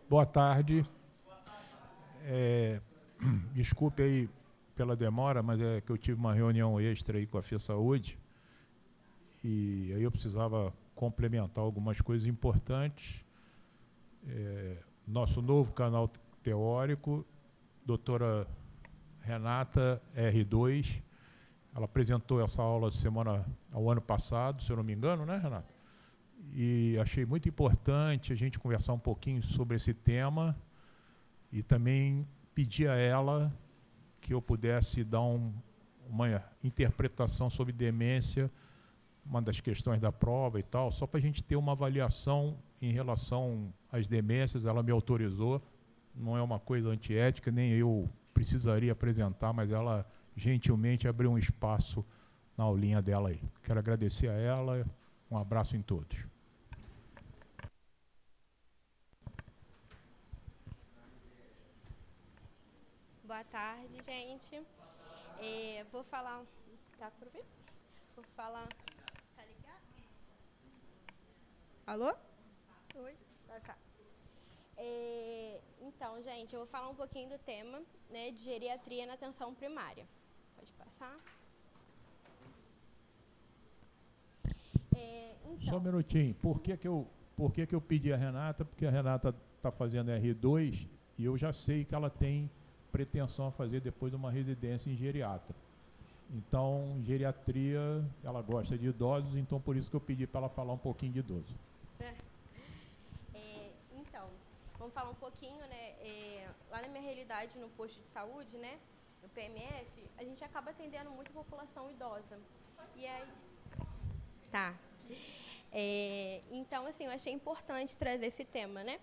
Boa tarde. Desculpe aí pela demora, mas é que eu tive uma reunião extra aí com a FESaúde e aí eu precisava complementar algumas coisas importantes. Nosso novo canal teórico, doutora Renata R2, ela apresentou essa aula ao ano passado, se eu não me engano, né, Renata? E achei muito importante a gente conversar um pouquinho sobre esse tema e também pedi a ela que eu pudesse dar uma interpretação sobre demência, uma das questões da prova e tal, só para a gente ter uma avaliação em relação às demências. Ela me autorizou, não é uma coisa antiética, nem eu precisaria apresentar, mas ela gentilmente abriu um espaço na aulinha dela aí. Quero agradecer a ela, um abraço em todos. Boa tarde, gente. Vou falar... Tá por vir? Vou falar... Tá ligado? Alô? Oi? Tá. Então, gente, eu vou falar um pouquinho do tema, né, de geriatria na atenção primária. Pode passar. Então, só um minutinho. Por que eu pedi a Renata? Porque a Renata está fazendo R2 e eu já sei que ela tem pretensão a fazer depois uma residência em geriatra. Então, geriatria, ela gosta de idosos, então por isso que eu pedi para ela falar um pouquinho de idoso. Então, vamos falar um pouquinho, né, lá na minha realidade no posto de saúde, né, no PMF, a gente acaba atendendo muito a população idosa. E aí... Tá. Então, assim, eu achei importante trazer esse tema, né?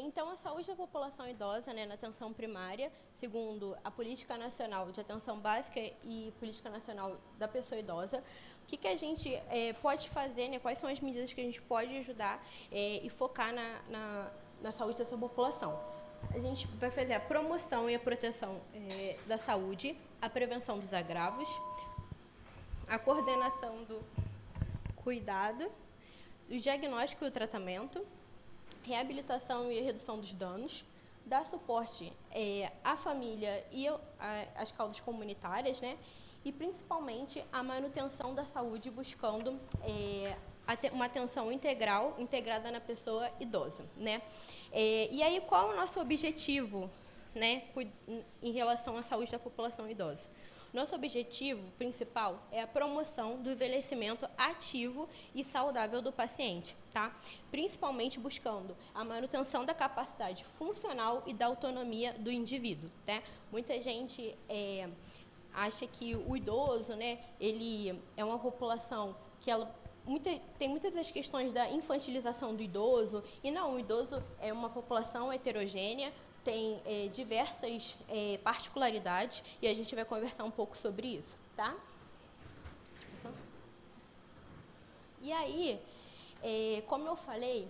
Então, a saúde da população idosa, né, na atenção primária, segundo a Política Nacional de Atenção Básica e Política Nacional da Pessoa Idosa, o que a gente pode fazer, né, quais são as medidas que a gente pode ajudar e focar na saúde dessa população. A gente vai fazer a promoção e a proteção da saúde, a prevenção dos agravos, a coordenação do cuidado, o diagnóstico e o tratamento, reabilitação e redução dos danos, dar suporte à família e às causas comunitárias, né? E principalmente a manutenção da saúde, buscando uma atenção integrada na pessoa idosa, né? E aí, qual é o nosso objetivo, né, em relação à saúde da população idosa? Nosso objetivo principal é a promoção do envelhecimento ativo e saudável do paciente, tá? Principalmente buscando a manutenção da capacidade funcional e da autonomia do indivíduo, né? Muita gente acha que o idoso, né, ele é uma população que tem muitas das questões da infantilização do idoso, e não, o idoso é uma população heterogênea, tem diversas particularidades, e a gente vai conversar um pouco sobre isso, tá? E aí, como eu falei,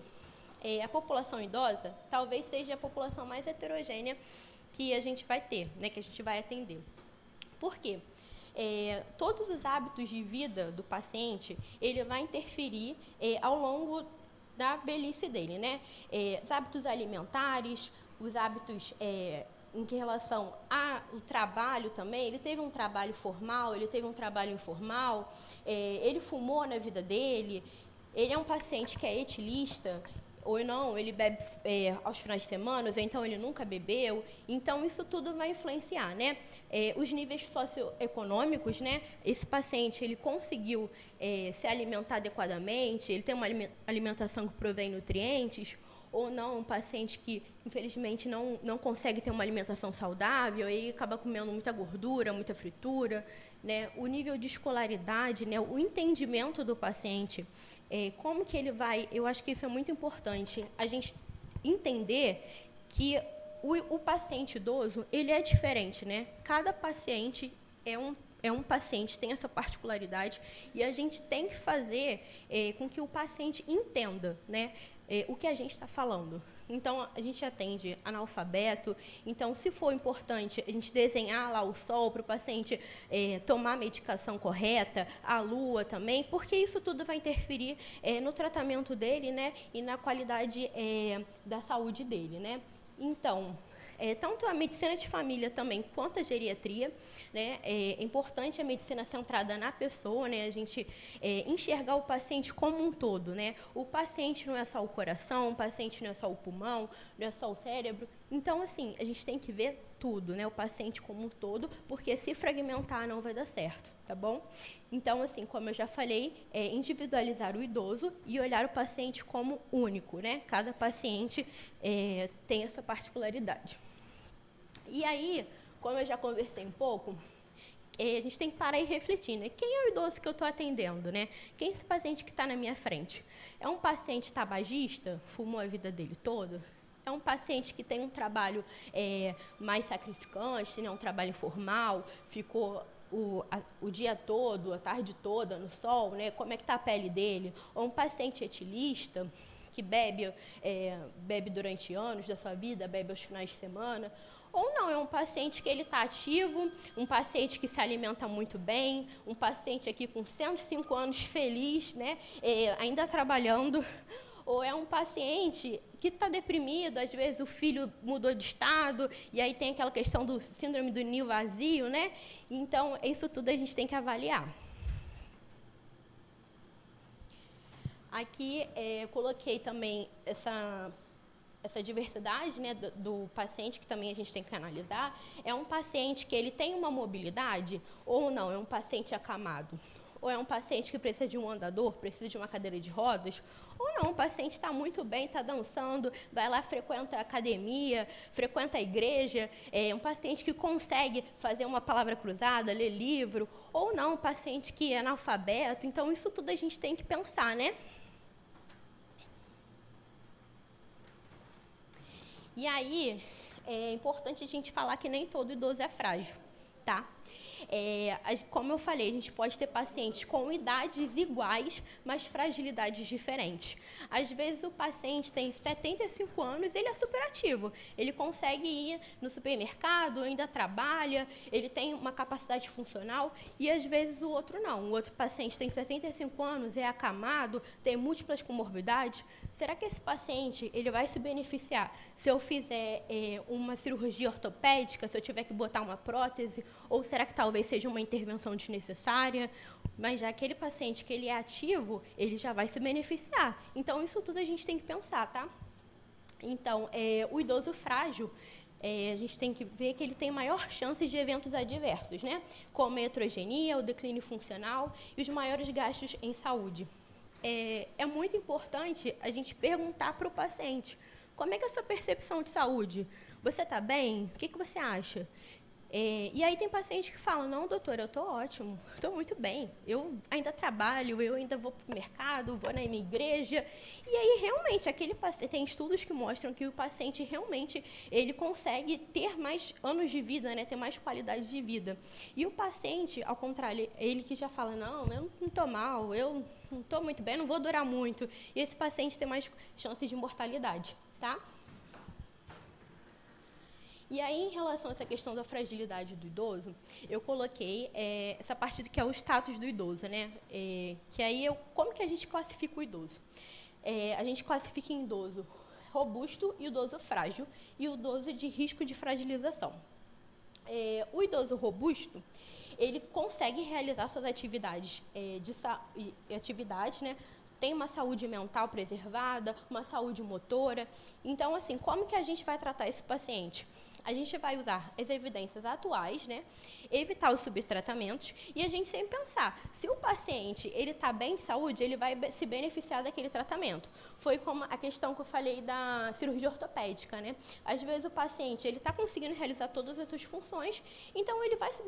a população idosa talvez seja a população mais heterogênea que a gente vai ter, né, que a gente vai atender. Por quê? Todos os hábitos de vida do paciente, ele vai interferir ao longo da velhice dele, né? Os hábitos alimentares, os hábitos em relação ao trabalho também. Ele teve um trabalho formal, ele teve um trabalho informal, ele fumou na vida dele, ele é um paciente que é etilista, ou não, ele bebe aos finais de semana, ou então ele nunca bebeu. Então, isso tudo vai influenciar, né? Os níveis socioeconômicos, né? Esse paciente, ele conseguiu se alimentar adequadamente, ele tem uma alimentação que provém nutrientes, ou não, um paciente que, infelizmente, não consegue ter uma alimentação saudável e acaba comendo muita gordura, muita fritura, né? O nível de escolaridade, né? O entendimento do paciente, como que ele vai... Eu acho que isso é muito importante, a gente entender que o paciente idoso, ele é diferente, né? Cada paciente é um paciente, tem essa particularidade, e a gente tem que fazer com que o paciente entenda, né, o que a gente está falando. Então, a gente atende analfabeto. Então, se for importante a gente desenhar lá o sol para o paciente tomar a medicação correta, a lua também, porque isso tudo vai interferir no tratamento dele, né, e na qualidade da saúde dele, né? Então, tanto a medicina de família também quanto a geriatria, né, é importante a medicina centrada na pessoa, né, a gente enxergar o paciente como um todo, né? O paciente não é só o coração, o paciente não é só o pulmão, não é só o cérebro. Então, assim, a gente tem que ver tudo, né, o paciente como um todo, porque se fragmentar não vai dar certo, tá bom? Então, assim, como eu já falei, individualizar o idoso e olhar o paciente como único, né? Cada paciente tem a sua particularidade. E aí, como eu já conversei um pouco, a gente tem que parar e refletir, né? Quem é o idoso que eu estou atendendo, né? Quem é esse paciente que está na minha frente? É um paciente tabagista, fumou a vida dele toda? É um paciente que tem um trabalho mais sacrificante, né? Um trabalho informal, ficou o dia todo, a tarde toda no sol, né? Como é que está a pele dele? Ou um paciente etilista, que bebe durante anos da sua vida, bebe aos finais de semana. Ou não, é um paciente que ele está ativo, um paciente que se alimenta muito bem, um paciente aqui com 105 anos feliz, né, ainda trabalhando. Ou é um paciente que está deprimido, às vezes o filho mudou de estado, e aí tem aquela questão do síndrome do ninho vazio, né? Então, isso tudo a gente tem que avaliar. Aqui, eu coloquei também essa diversidade, né, do paciente, que também a gente tem que analisar. É um paciente que ele tem uma mobilidade ou não? É um paciente acamado? Ou é um paciente que precisa de um andador, precisa de uma cadeira de rodas? Ou não, o paciente está muito bem, está dançando, vai lá, frequenta a academia, frequenta a igreja, é um paciente que consegue fazer uma palavra cruzada, ler livro, ou não, um paciente que é analfabeto. Então, isso tudo a gente tem que pensar, né? E aí, é importante a gente falar que nem todo idoso é frágil, tá? Como eu falei, a gente pode ter pacientes com idades iguais, mas fragilidades diferentes. Às vezes, o paciente tem 75 anos, ele é super ativo. Ele consegue ir no supermercado, ainda trabalha, ele tem uma capacidade funcional, e às vezes o outro não. O outro paciente tem 75 anos, é acamado, tem múltiplas comorbidades. Será que esse paciente ele vai se beneficiar se eu fizer uma cirurgia ortopédica, se eu tiver que botar uma prótese, ou será que talvez seja uma intervenção desnecessária? Mas já aquele paciente que ele é ativo, ele já vai se beneficiar. Então, isso tudo a gente tem que pensar, tá? Então, o idoso frágil, a gente tem que ver que ele tem maior chance de eventos adversos, né? Como a heterogenia, o declínio funcional e os maiores gastos em saúde. É muito importante a gente perguntar para o paciente: como é que é a sua percepção de saúde? Você está bem? O que você acha? E aí tem paciente que fala: não, doutora, eu estou ótimo, estou muito bem, eu ainda trabalho, eu ainda vou para o mercado, vou na minha igreja. E aí, realmente, aquele paciente, tem estudos que mostram que o paciente realmente ele consegue ter mais anos de vida, né, ter mais qualidade de vida. E o paciente, ao contrário, ele que já fala: não, eu não estou mal, eu não estou muito bem, não vou durar muito. E esse paciente tem mais chances de mortalidade, tá? E aí, em relação a essa questão da fragilidade do idoso, eu coloquei essa parte do que é o status do idoso, né? Que aí, como que a gente classifica o idoso? A gente classifica em idoso robusto, idoso frágil e o idoso de risco de fragilização. O idoso robusto, ele consegue realizar suas atividades, né? Tem uma saúde mental preservada, uma saúde motora. Então, assim, como que a gente vai tratar esse paciente? A gente vai usar as evidências atuais, né? Evitar os subtratamentos e a gente sempre pensar, se o paciente ele está bem de saúde, ele vai se beneficiar daquele tratamento. Foi como a questão que eu falei da cirurgia ortopédica, né? Às vezes o paciente ele está conseguindo realizar todas as suas funções, então ele vai se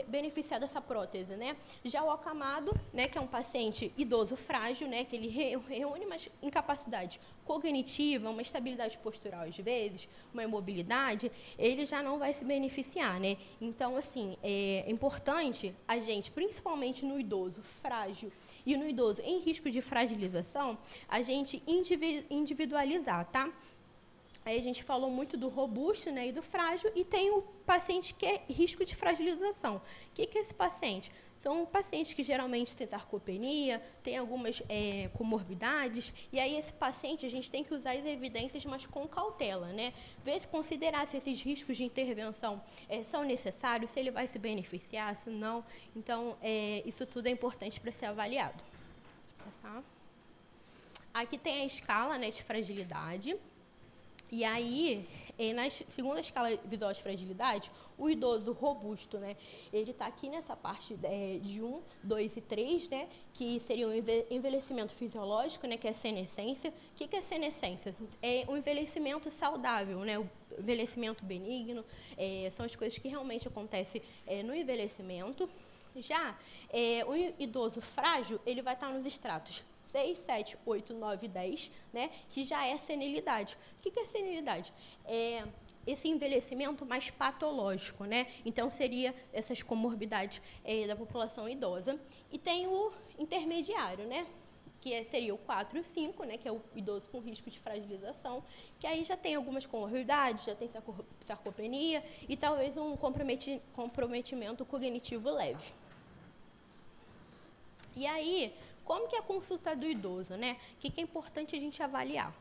beneficiar dessa prótese, né? Já o acamado, né, que é um paciente idoso frágil, né, que ele reúne uma incapacidade cognitiva, uma estabilidade postural às vezes, uma imobilidade, ele já não vai se beneficiar, né? Então, assim, é importante a gente, principalmente no idoso frágil e no idoso em risco de fragilização, a gente individualizar, tá? Aí a gente falou muito do robusto, né, e do frágil, e tem o paciente que é risco de fragilização. O que é esse paciente? São pacientes que geralmente têm sarcopenia, tem algumas comorbidades, e aí esse paciente a gente tem que usar as evidências, mas com cautela, né? Ver se considerar se esses riscos de intervenção são necessários, se ele vai se beneficiar, se não. Então, isso tudo é importante para ser avaliado. Tá? Aqui tem a escala, né, de fragilidade. E aí, na segunda escala visual de fragilidade, o idoso robusto, né, ele está aqui nessa parte de 1, 2 e 3, né, que seria o envelhecimento fisiológico, né, que é a senescência. O que é a senescência? É um envelhecimento saudável, né, o envelhecimento benigno, são as coisas que realmente acontecem no envelhecimento. Já o idoso frágil, ele vai estar nos estratos 6, 7, 8, 9 e 10, né, que já é senilidade. O que é senilidade? É esse envelhecimento mais patológico, né? Então, seria essas comorbidades da população idosa. E tem o intermediário, né, que seria o 4 e o 5, né, que é o idoso com risco de fragilização, que aí já tem algumas comorbidades, já tem sarcopenia e talvez um comprometimento cognitivo leve. E aí, como que é a consulta do idoso, né? O que é importante a gente avaliar?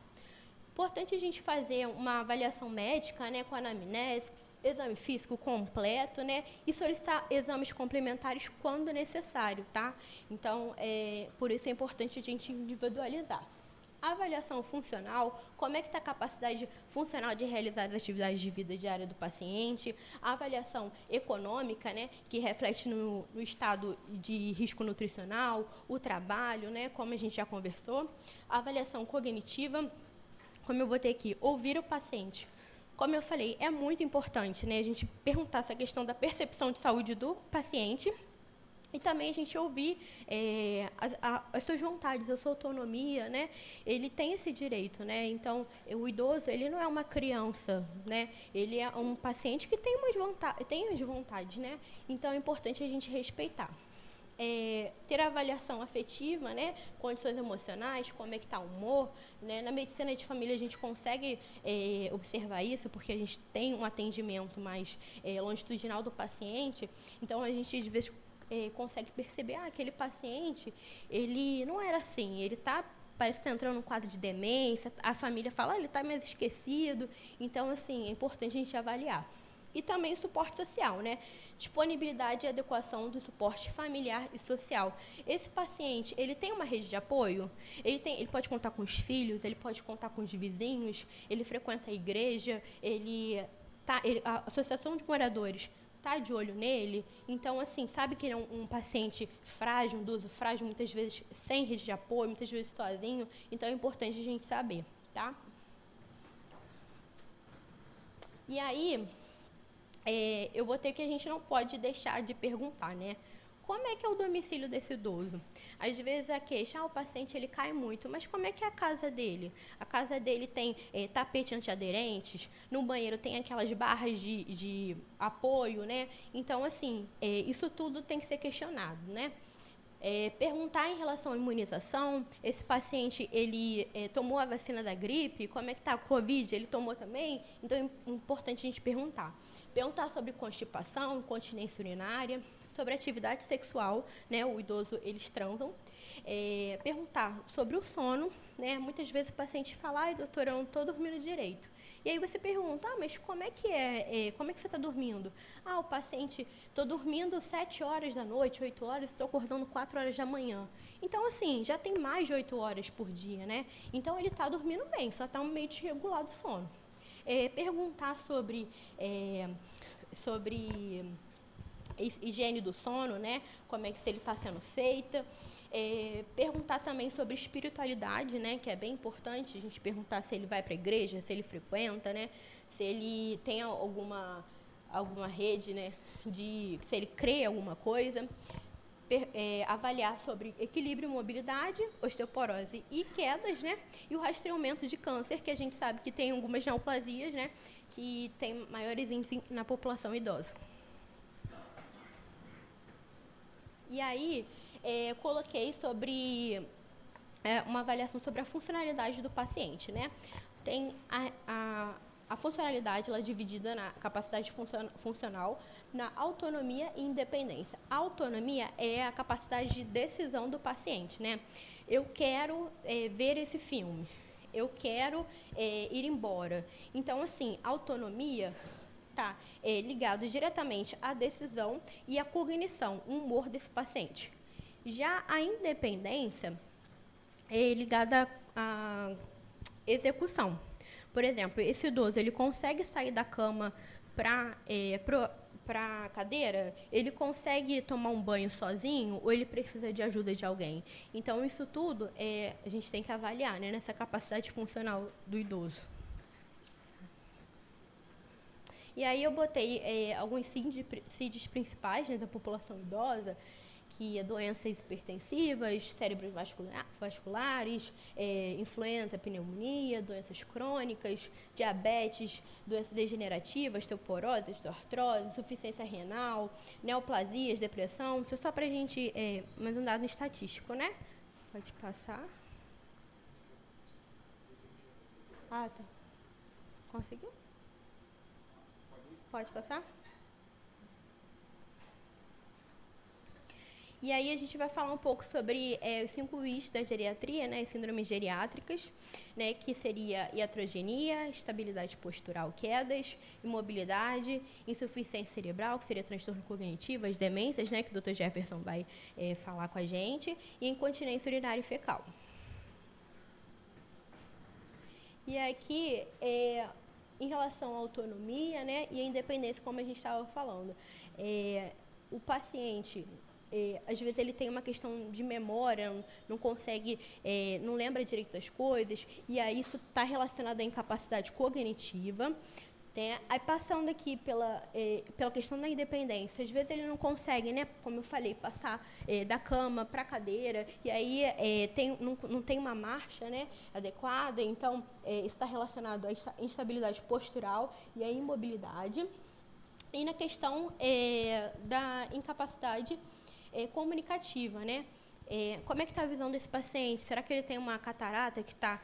Importante a gente fazer uma avaliação médica, né, com anamnese, exame físico completo, né, e solicitar exames complementares quando necessário, tá? Então, por isso é importante a gente individualizar. A avaliação funcional, como é que está a capacidade funcional de realizar as atividades de vida diária do paciente. A avaliação econômica, né, que reflete no estado de risco nutricional, o trabalho, né, como a gente já conversou. A avaliação cognitiva, como eu botei aqui, ouvir o paciente. Como eu falei, é muito importante, né, a gente perguntar essa questão da percepção de saúde do paciente. E também a gente ouvir as suas vontades, a sua autonomia, né? Ele tem esse direito, né? Então, o idoso, ele não é uma criança, né? Ele é um paciente que tem as vontades, né? Então, é importante a gente respeitar. Ter a avaliação afetiva, né? Condições emocionais, como é que está o humor, né? Na medicina de família a gente consegue observar isso, porque a gente tem um atendimento mais longitudinal do paciente, então a gente às vezes consegue perceber, aquele paciente, ele não era assim, ele parece que está entrando num quadro de demência, a família fala, ele está mais esquecido, então, assim, é importante a gente avaliar. E também o suporte social, né? Disponibilidade e adequação do suporte familiar e social. Esse paciente, ele tem uma rede de apoio? Ele pode contar com os filhos, ele pode contar com os vizinhos, ele frequenta a igreja, a associação de moradores está de olho nele, então, assim, sabe que ele é um paciente frágil, um idoso frágil, muitas vezes sem rede de apoio, muitas vezes sozinho, então é importante a gente saber, tá? E aí, eu botei que a gente não pode deixar de perguntar, né? Como é que é o domicílio desse idoso? Às vezes a queixa, o paciente ele cai muito, mas como é que é a casa dele? A casa dele tem tapete antiaderentes, no banheiro tem aquelas barras de apoio, né? Então, assim, isso tudo tem que ser questionado, né? Perguntar em relação à imunização, esse paciente, ele tomou a vacina da gripe, como é que está a Covid, ele tomou também? Então, é importante a gente perguntar. Perguntar sobre constipação, incontinência urinária, sobre atividade sexual, né? O idoso, eles transam. Perguntar sobre o sono, né? Muitas vezes o paciente fala, ai, doutora, eu não estou dormindo direito. E aí você pergunta, mas como é que como é que você está dormindo? O paciente, estou dormindo 7 horas da noite, 8 horas, estou acordando 4 horas da manhã. Então, assim, já tem mais de 8 horas por dia, né? Então, ele está dormindo bem, só está meio desregulado o sono. Perguntar sobre higiene do sono, né? Como é que se ele está sendo feita. Perguntar também sobre espiritualidade, né? Que é bem importante a gente perguntar se ele vai para a igreja, se ele frequenta, né? Se ele tem alguma rede, né? Se ele crê em alguma coisa. Avaliar sobre equilíbrio, mobilidade, osteoporose e quedas, né? E o rastreamento de câncer, que a gente sabe que tem algumas neoplasias, né? Que tem maiores índices na população idosa. E aí, coloquei sobre uma avaliação sobre a funcionalidade do paciente, né? tem a funcionalidade ela é dividida na capacidade funcional, na autonomia e independência. A autonomia é a capacidade de decisão do paciente, né? Eu quero ver esse filme, eu quero ir embora. Então, assim, autonomia está ligado diretamente à decisão e à cognição, o humor desse paciente. Já a independência é ligada à execução. Por exemplo, esse idoso ele consegue sair da cama para a cadeira, ele consegue tomar um banho sozinho ou ele precisa de ajuda de alguém. Então, isso tudo a gente tem que avaliar, né, nessa capacidade funcional do idoso. E aí eu botei alguns CIDs principais, né, da população idosa, que é doenças hipertensivas, cérebros vasculares, influenza, pneumonia, doenças crônicas, diabetes, doenças degenerativas, osteoporose, osteoartrose, insuficiência renal, neoplasias, depressão. Isso é só para a gente, mais um dado estatístico, né? Pode passar. Ah, tá. Conseguiu? Pode passar? E aí a gente vai falar um pouco sobre os 5 Is da geriatria, né, as síndromes geriátricas, né, que seria iatrogenia, estabilidade postural, quedas, imobilidade, insuficiência cerebral, que seria transtorno cognitivo, as demências, né, que o Dr. Jefferson vai falar com a gente, e incontinência urinária e fecal. E aqui, em relação à autonomia, né, e à independência, como a gente estava falando, o paciente... às vezes ele tem uma questão de memória, não consegue, não lembra direito das coisas, e aí isso está relacionado à incapacidade cognitiva. Aí passando aqui pela questão da independência, às vezes ele não consegue, né, como eu falei, passar da cama para a cadeira, e aí não tem uma marcha, né, adequada, então isso está relacionado à instabilidade postural e à imobilidade. E na questão da incapacidade comunicativa, né? Como é que está a visão desse paciente? Será que ele tem uma catarata que está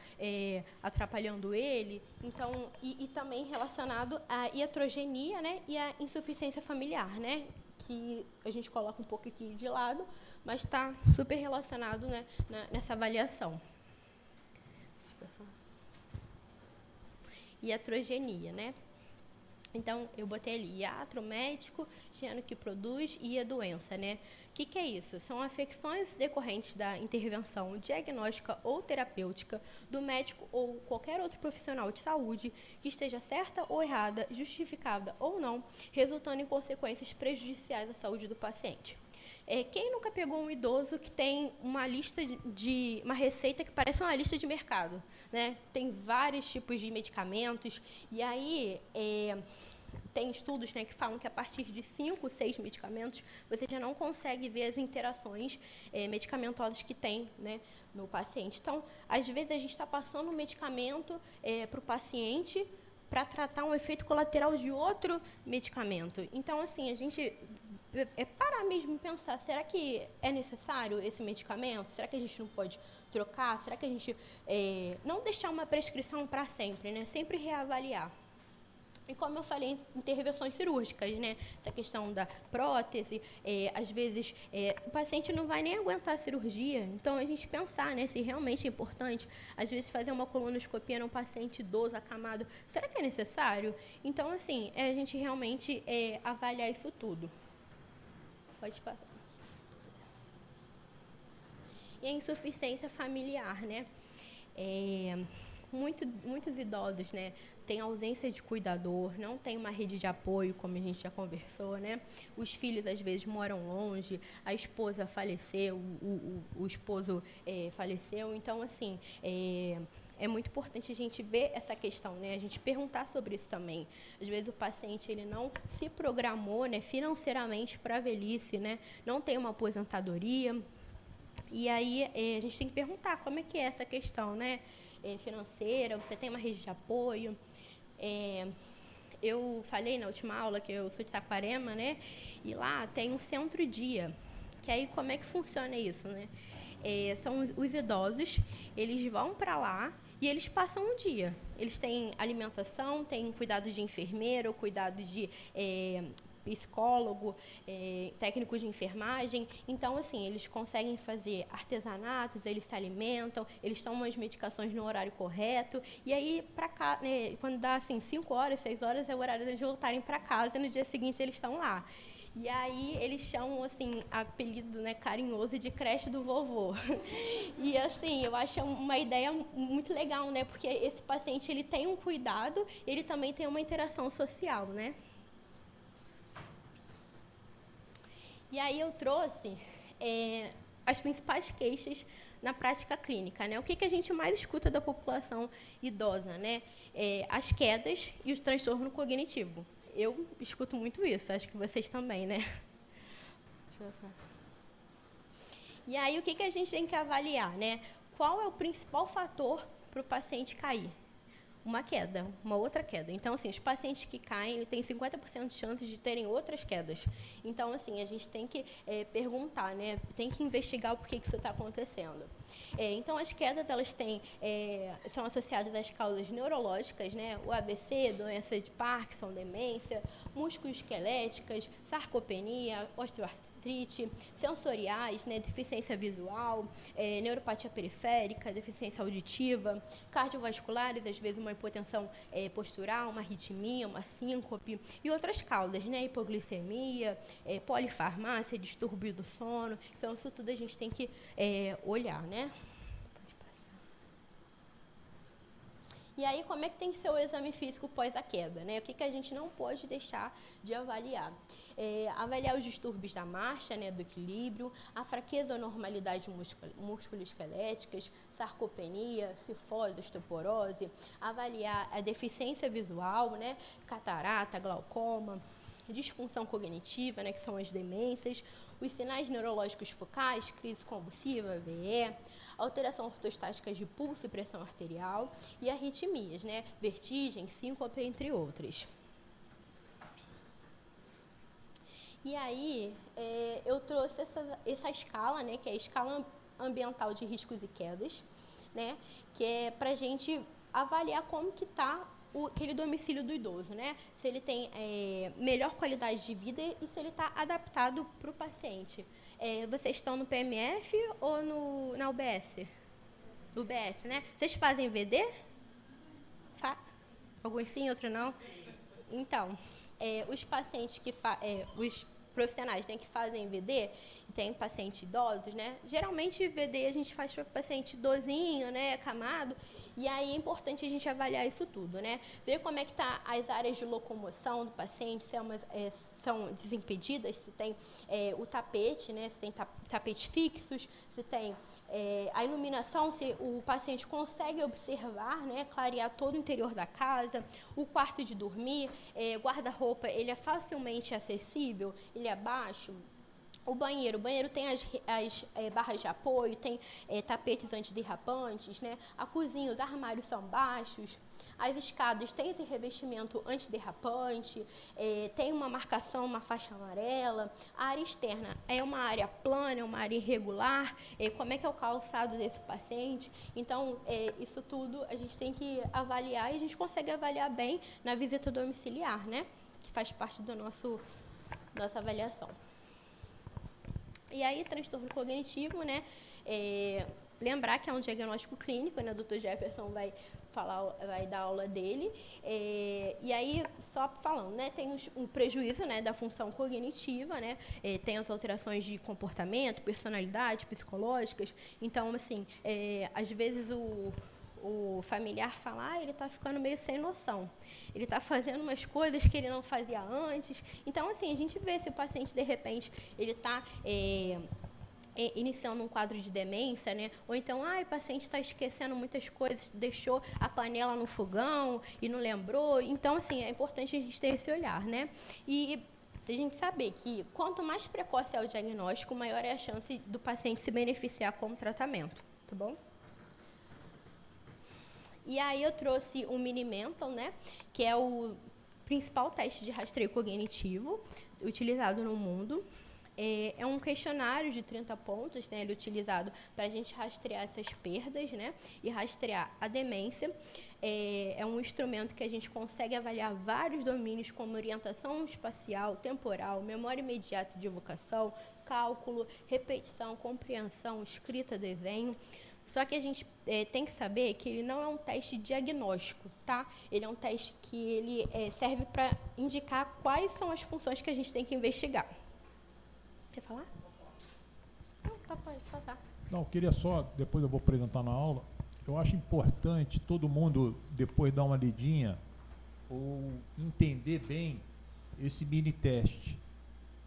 atrapalhando ele? Então, e também relacionado à iatrogenia, né? E à insuficiência familiar, né? Que a gente coloca um pouco aqui de lado, mas está super relacionado, né, nessa avaliação. Iatrogenia, né? Então, eu botei ali iatro, médico, geno que produz e a doença, né? O que é isso? São afecções decorrentes da intervenção diagnóstica ou terapêutica do médico ou qualquer outro profissional de saúde que esteja certa ou errada, justificada ou não, resultando em consequências prejudiciais à saúde do paciente. Quem nunca pegou um idoso que tem uma lista uma receita que parece uma lista de mercado, né? Tem vários tipos de medicamentos e aí tem estudos, né, que falam que a partir de 5, 6 medicamentos você já não consegue ver as interações medicamentosas que tem, né, no paciente. Então, às vezes a gente está passando um medicamento para o paciente para tratar um efeito colateral de outro medicamento. Então, assim, a gente parar mesmo e pensar, será que é necessário esse medicamento? Será que a gente não pode trocar? Será que a gente não deixar uma prescrição para sempre, né? Sempre reavaliar. E como eu falei, intervenções cirúrgicas, né? Essa questão da prótese, às vezes o paciente não vai nem aguentar a cirurgia. Então, a gente pensar, né, se realmente é importante, às vezes fazer uma colonoscopia num paciente idoso, acamado, será que é necessário? Então, assim, a gente realmente avaliar isso tudo. Pode passar. E a insuficiência familiar, né? Muitos idosos, né, têm ausência de cuidador, não tem uma rede de apoio, como a gente já conversou, né? Os filhos, às vezes, moram longe, a esposa faleceu, o esposo faleceu. Então, assim, é muito importante a gente ver essa questão, né? A gente perguntar sobre isso também. Às vezes, o paciente ele não se programou, né, financeiramente para a velhice, né? Não tem uma aposentadoria. E aí, a gente tem que perguntar como é que é essa questão, né? Financeira, você tem uma rede de apoio. Eu falei na última aula que eu sou de Saquarema, né? E lá tem um centro-dia. Que aí, como é que funciona isso, né? São os idosos, eles vão para lá E eles passam um dia. Eles têm alimentação, têm cuidados de enfermeiro, cuidados de psicólogo, técnico de enfermagem. Então, assim, eles conseguem fazer artesanatos, eles se alimentam, eles tomam as medicações no horário correto. E aí, quando dá assim, 5 horas, 6 horas, é o horário de eles voltarem para casa e no dia seguinte eles estão lá. E aí eles chamam, assim, apelido, né, carinhoso de creche do vovô. E, assim, eu acho uma ideia muito legal, né, porque esse paciente, ele tem um cuidado, ele também tem uma interação social, né. E aí eu trouxe as principais queixas na prática clínica, né. O que a gente mais escuta da população idosa, né, as quedas e o transtorno cognitivo. Eu escuto muito isso, acho que vocês também, né? Deixa eu ver. E aí, o que a gente tem que avaliar, né? Qual é o principal fator para o paciente cair? Uma queda, uma outra queda. Então, assim, os pacientes que caem têm 50% de chances de terem outras quedas. Então, assim, a gente tem que perguntar, né? Tem que investigar o porquê que isso está acontecendo. Então, as quedas, elas são associadas às causas neurológicas, né? O AVC, doença de Parkinson, demência, musculoesqueléticas, sarcopenia, osteoartrite, sensoriais, né? Deficiência visual, neuropatia periférica, deficiência auditiva, cardiovasculares, às vezes uma hipotensão postural, uma arritmia, uma síncope e outras causas, né? Hipoglicemia, polifarmácia, distúrbio do sono. Então, isso tudo a gente tem que olhar, né? E aí, como é que tem que ser o exame físico pós a queda, né? O que a gente não pode deixar de avaliar? Avaliar os distúrbios da marcha, né, do equilíbrio, a fraqueza ou normalidade musculoesqueléticas, sarcopenia, cifose, osteoporose, avaliar a deficiência visual, né, catarata, glaucoma, disfunção cognitiva, né, que são as demências, os sinais neurológicos focais, crise convulsiva, VE, alteração ortostática de pulso e pressão arterial e arritmias, né, vertigem, síncope, entre outras. E aí, eu trouxe essa escala, né, que é a escala ambiental de riscos e quedas, né, que é para a gente avaliar como que está aquele domicílio do idoso, né, se ele tem melhor qualidade de vida e se ele está adaptado para o paciente. Vocês estão no PMF ou na UBS? UBS, né? Vocês fazem VD? Alguns sim, outros não? Então, os pacientes os profissionais, né, que fazem VD, tem pacientes idosos, né? Geralmente VD a gente faz para paciente idosinho, né, acamado, e aí é importante a gente avaliar isso tudo, né? Ver como é que tá as áreas de locomoção do paciente, se são desimpedidas, se tem o tapete, né, se tem tapetes fixos, se tem a iluminação, se o paciente consegue observar, né, clarear todo o interior da casa, o quarto de dormir, guarda-roupa, ele é facilmente acessível, ele é baixo. O banheiro tem as barras de apoio, tem tapetes antiderrapantes, né? A cozinha, os armários são baixos. As escadas têm esse revestimento antiderrapante, tem uma marcação, uma faixa amarela. A área externa é uma área plana, é uma área irregular. Como é que é o calçado desse paciente? Então, isso tudo a gente tem que avaliar e a gente consegue avaliar bem na visita domiciliar, né? Que faz parte da nossa avaliação. E aí, transtorno cognitivo, né? Lembrar que é um diagnóstico clínico, né? O Dr. Jefferson vai dar aula dele. E aí, só falando, né? Tem um prejuízo, né, da função cognitiva, né? Tem as alterações de comportamento, personalidade, psicológicas. Então, assim, às vezes o familiar fala, ele está ficando meio sem noção. Ele está fazendo umas coisas que ele não fazia antes. Então, assim, a gente vê se o paciente, de repente, ele está iniciando um quadro de demência, né? Ou então, o paciente está esquecendo muitas coisas, deixou a panela no fogão e não lembrou. Então, assim, é importante a gente ter esse olhar, né? E a gente saber que quanto mais precoce é o diagnóstico, maior é a chance do paciente se beneficiar com o tratamento, tá bom? E aí eu trouxe o Mini-Mental, né, que é o principal teste de rastreio cognitivo utilizado no mundo. é um questionário de 30 pontos, né? Ele é utilizado para a gente rastrear essas perdas, né? E rastrear a demência. É um instrumento que a gente consegue avaliar vários domínios, como orientação espacial, temporal, memória imediata de evocação, cálculo, repetição, compreensão, escrita, desenho. Só que a gente tem que saber que ele não é um teste diagnóstico, tá? Ele é um teste que ele serve para indicar quais são as funções que a gente tem que investigar. Quer falar? Não, pode passar. Não, eu queria só, depois eu vou apresentar na aula, eu acho importante todo mundo depois dar uma lidinha ou entender bem esse mini teste.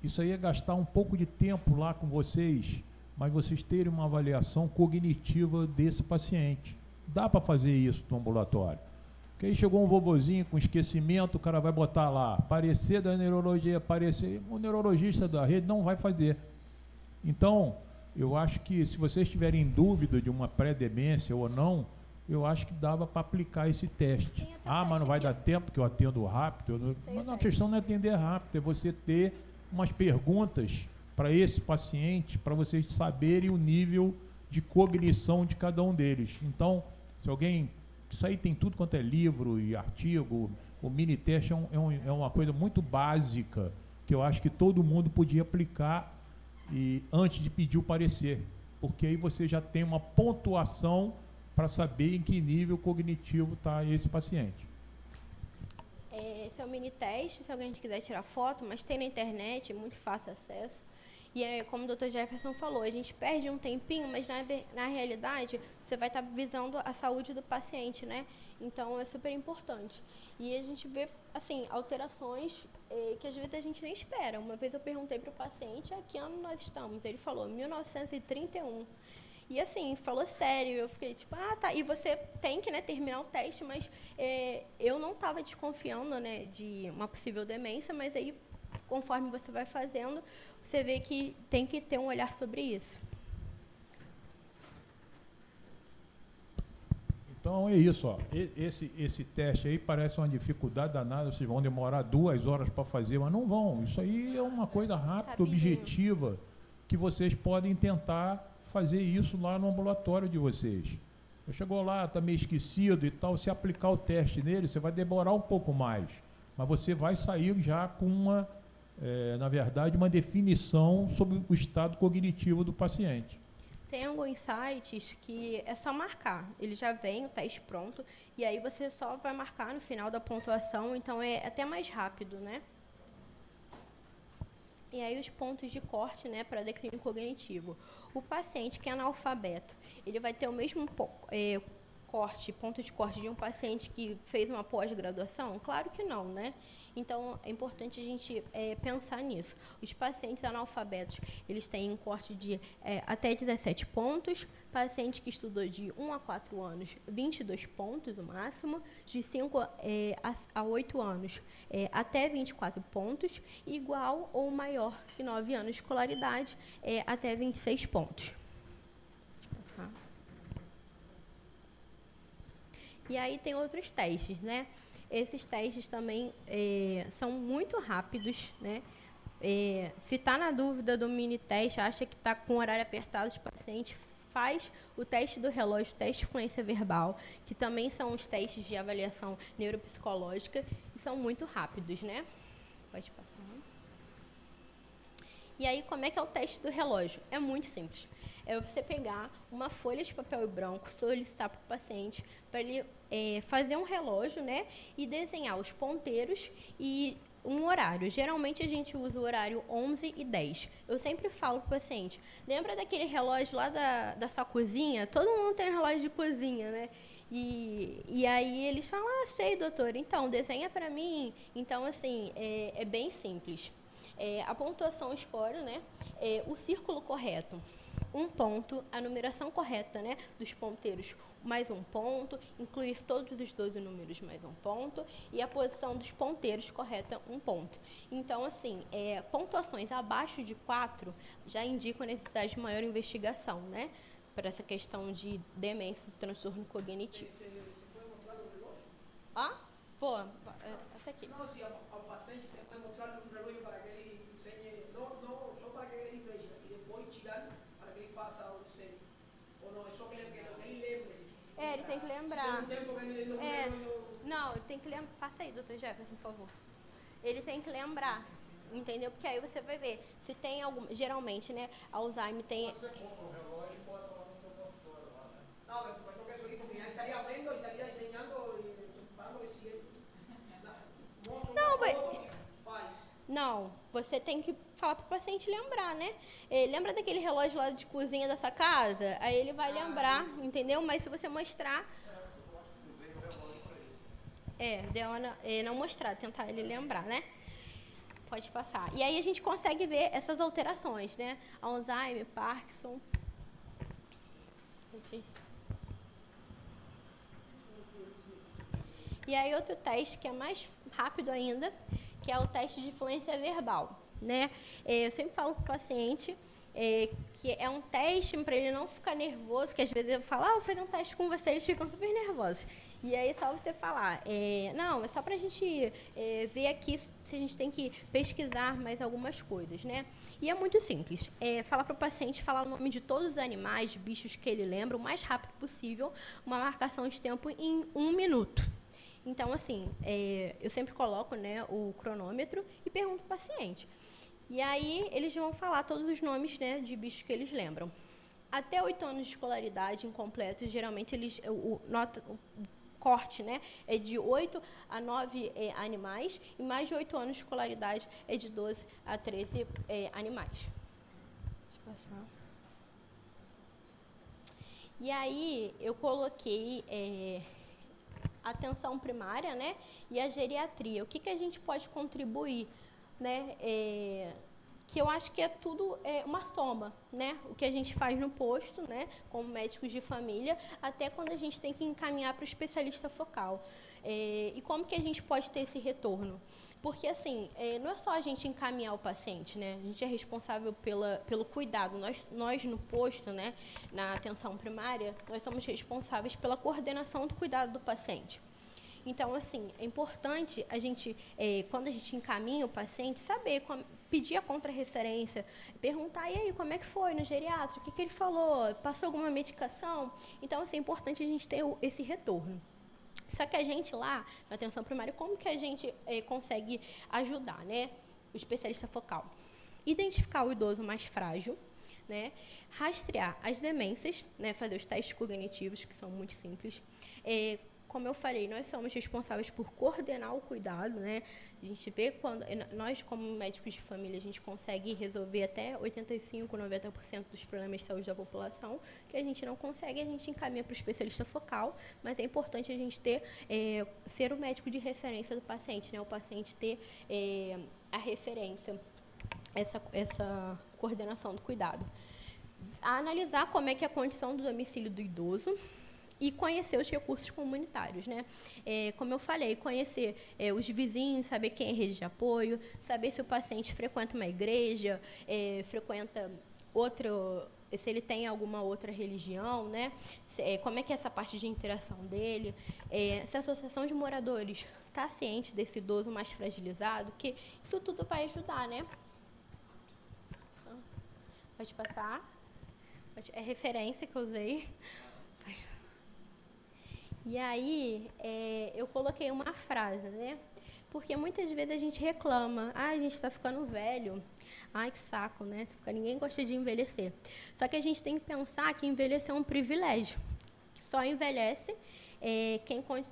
Isso aí é gastar um pouco de tempo lá com vocês, mas vocês terem uma avaliação cognitiva desse paciente. Dá para fazer isso no ambulatório. Porque aí chegou um vovozinho com esquecimento, o cara vai botar lá, parecer da neurologia, parecer, o neurologista da rede não vai fazer. Então, eu acho que se vocês tiverem dúvida de uma pré-demência ou não, eu acho que dava para aplicar esse teste. Mas não vai dar tempo, porque eu atendo rápido. Mas a questão não é atender rápido, é você ter umas perguntas para esse paciente, para vocês saberem o nível de cognição de cada um deles. Então, se alguém... Isso aí tem tudo quanto é livro e artigo. O mini-teste é uma coisa muito básica, que eu acho que todo mundo podia aplicar antes de pedir o parecer, porque aí você já tem uma pontuação para saber em que nível cognitivo está esse paciente. Esse é um mini-teste, se alguém quiser tirar foto, mas tem na internet, muito fácil acesso. E como o Dr. Jefferson falou, a gente perde um tempinho, mas na realidade você vai estar visando a saúde do paciente, né? Então é super importante. E a gente vê, assim, alterações que às vezes a gente nem espera. Uma vez eu perguntei para o paciente, a que ano nós estamos? Ele falou, 1931. E assim, falou sério, eu fiquei tipo, tá, e você tem que, né, terminar o teste, mas eu não estava desconfiando, né, de uma possível demência, mas aí, conforme você vai fazendo, você vê que tem que ter um olhar sobre isso. Então é isso, ó. Esse teste aí parece uma dificuldade danada, vocês vão demorar 2 horas para fazer, mas não vão. Isso aí é uma coisa rápida, objetiva, que vocês podem tentar fazer isso lá no ambulatório de vocês. Você chegou lá, está meio esquecido e tal, se aplicar o teste nele, você vai demorar um pouco mais, mas você vai sair já com na verdade, uma definição sobre o estado cognitivo do paciente. Tem alguns sites que é só marcar, ele já vem o teste pronto, e aí você só vai marcar no final da pontuação, então é até mais rápido, né? E aí os pontos de corte, né, para declínio cognitivo. O paciente que é analfabeto, ele vai ter o mesmo ponto de corte de um paciente que fez uma pós-graduação? Claro que não, né? Então, é importante a gente pensar nisso. Os pacientes analfabetos, eles têm um corte de até 17 pontos. Paciente que estudou de 1 a 4 anos, 22 pontos no máximo. De 5 a 8 anos, até 24 pontos. Igual ou maior que 9 anos de escolaridade, até 26 pontos. Deixa eu passar. E aí tem outros testes, né? Esses testes também são muito rápidos, né? Se está na dúvida do mini-teste, acha que está com o horário apertado, os pacientes faz o teste do relógio, o teste de fluência verbal, que também são os testes de avaliação neuropsicológica, e são muito rápidos, né? Pode passar. E aí, como é que é o teste do relógio? É muito simples. É você pegar uma folha de papel branco, solicitar para o paciente, para ele fazer um relógio, né? E desenhar os ponteiros e um horário. Geralmente, a gente usa o horário 11 e 10. Eu sempre falo para o paciente, lembra daquele relógio lá da sua cozinha? Todo mundo tem um relógio de cozinha, né? E aí eles falam, sei, doutor, então, desenha para mim. Então, assim, é bem simples. A pontuação escolhe, né, o círculo correto, 1 ponto, a numeração correta, né, dos ponteiros, mais 1 ponto, incluir todos os 12 números mais 1 ponto, e a posição dos ponteiros correta, 1 ponto. Então, assim, pontuações abaixo de 4 já indicam a necessidade de maior investigação, né, para essa questão de demência e transtorno cognitivo. Você pode mostrar o relógio? Vou. Essa aqui. Não, se ao paciente se pode mostrar um relógio para que ele enseñe, não só para que ele Ou não, é só que ele lembre. Ele tem que lembrar. Se tem um tempo que ele não Não, ele tem que lembrar. Passa aí, doutor Jefferson, por favor. Ele tem que lembrar, entendeu? Porque aí você vai ver se tem algum. Geralmente, né? Alzheimer tem. Você compra um relógio e bota lá no teu consultório lá, né? Não, mas tengo que eso aquí, porque ya estaría vendo, estaría diseñando y para que sigue. Não, mas. Faz. Não, você tem que falar para o paciente lembrar, né? Lembra daquele relógio lá de cozinha da sua casa? Aí ele vai lembrar, entendeu? Mas se você mostrar. Não mostrar, tentar ele lembrar, né? Pode passar. E aí a gente consegue ver essas alterações, né? Alzheimer, Parkinson. E aí outro teste que é mais rápido ainda, que é o teste de fluência verbal, né? Eu sempre falo para o paciente que é um teste para ele não ficar nervoso, que às vezes eu falo, vou fazer um teste com você, eles ficam super nervosos. E aí é só você falar, não, é só para a gente ver aqui se a gente tem que pesquisar mais algumas coisas, né? E é muito simples. Falar para o paciente falar o nome de todos os animais, bichos que ele lembra, o mais rápido possível, uma marcação de tempo em 1 minuto. Então, assim, eu sempre coloco, né, o cronômetro e pergunto para o paciente. E aí eles vão falar todos os nomes, né, de bichos que eles lembram. Até 8 anos de escolaridade incompleto, geralmente o corte, né, é de 8 a 9 animais, e mais de 8 anos de escolaridade é de 12 a 13 animais. Deixa eu passar. E aí eu coloquei atenção primária, né, e a geriatria. O que a gente pode contribuir, né, que eu acho que é tudo uma soma, né, o que a gente faz no posto, né, como médicos de família, até quando a gente tem que encaminhar para o especialista focal. E como que a gente pode ter esse retorno? Porque, assim, não é só a gente encaminhar o paciente, né? A gente é responsável pelo cuidado. Nós, no posto, né, na atenção primária, nós somos responsáveis pela coordenação do cuidado do paciente. Então, assim, é importante a gente, quando a gente encaminha o paciente, saber, pedir a contrarreferência, perguntar, e aí, como é que foi no geriatra? O que ele falou? Passou alguma medicação? Então, assim, é importante a gente ter esse retorno. Só que a gente lá, na atenção primária, como que a gente consegue ajudar, né? O especialista focal. Identificar o idoso mais frágil, né? Rastrear as demências, né? Fazer os testes cognitivos, que são muito simples. Como eu falei, nós somos responsáveis por coordenar o cuidado, né? A gente vê quando nós, como médicos de família, a gente consegue resolver até 85%, 90% dos problemas de saúde da população, que a gente não consegue, a gente encaminha para o especialista focal, mas é importante a gente ser o médico de referência do paciente, né? O paciente ter a referência, essa coordenação do cuidado. Analisar como é que é a condição do domicílio do idoso, e conhecer os recursos comunitários, né? Como eu falei, conhecer os vizinhos, saber quem é rede de apoio, saber se o paciente frequenta uma igreja, frequenta se ele tem alguma outra religião, né? Como é que é essa parte de interação dele, se a associação de moradores está ciente desse idoso mais fragilizado, que isso tudo vai ajudar, né? Pode passar. É referência que eu usei. E aí, eu coloquei uma frase, né? Porque muitas vezes a gente reclama, a gente está ficando velho, que saco, né? Ninguém gosta de envelhecer. Só que a gente tem que pensar que envelhecer é um privilégio. Só envelhece,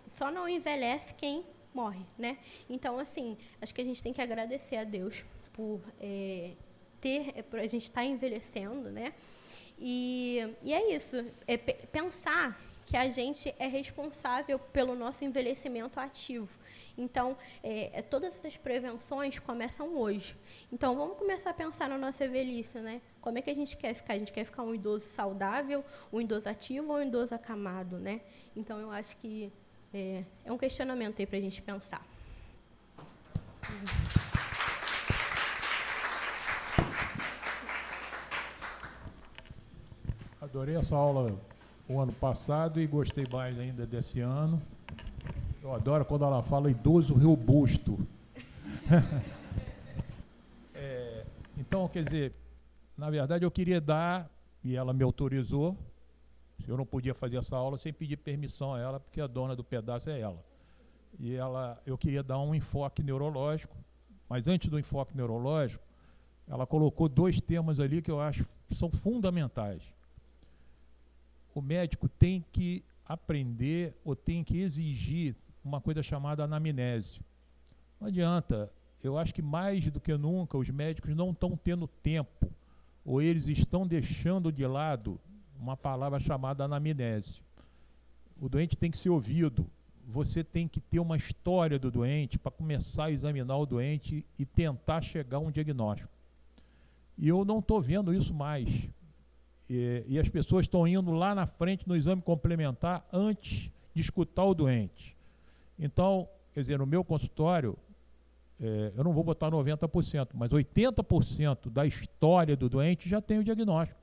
só não envelhece quem morre, né? Então, assim, acho que a gente tem que agradecer a Deus por a gente estar envelhecendo, né? E é isso, pensar que a gente é responsável pelo nosso envelhecimento ativo. Então, todas essas prevenções começam hoje. Então, vamos começar a pensar na nossa velhice, né? Como é que a gente quer ficar? A gente quer ficar um idoso saudável, um idoso ativo ou um idoso acamado, né? Então, eu acho que é um questionamento aí para a gente pensar. Adorei essa aula o ano passado e gostei mais ainda desse ano. Eu adoro quando ela fala idoso robusto. Então, quer dizer, na verdade eu queria dar, e ela me autorizou, Eu não podia fazer essa aula sem pedir permissão a ela, porque a dona do pedaço é ela. E eu queria dar um enfoque neurológico, mas antes do enfoque neurológico, ela colocou 2 temas ali que eu acho que são fundamentais. O médico tem que aprender ou tem que exigir uma coisa chamada anamnese. Não adianta, eu acho que mais do que nunca os médicos não estão tendo tempo, ou eles estão deixando de lado uma palavra chamada anamnese. O doente tem que ser ouvido, você tem que ter uma história do doente para começar a examinar o doente e tentar chegar a um diagnóstico. E eu não estou vendo isso mais. E as pessoas estão indo lá na frente no exame complementar antes de escutar o doente. Então, quer dizer, no meu consultório, eu não vou botar 90%, mas 80% da história do doente já tem o diagnóstico.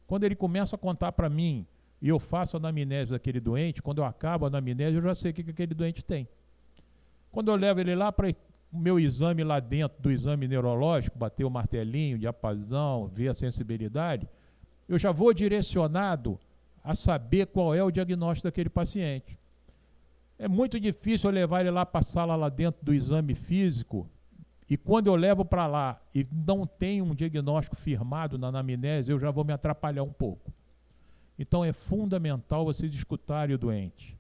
Quando ele começa a contar para mim, e eu faço a anamnese daquele doente, quando eu acabo a anamnese, eu já sei o que aquele doente tem. Quando eu levo ele lá para o meu exame lá dentro do exame neurológico, bater o martelinho, diapasão, ver a sensibilidade, eu já vou direcionado a saber qual é o diagnóstico daquele paciente. É muito difícil eu levar ele lá para a sala lá dentro do exame físico, e quando eu levo para lá e não tem um diagnóstico firmado na anamnese, eu já vou me atrapalhar um pouco. Então é fundamental vocês escutarem o doente.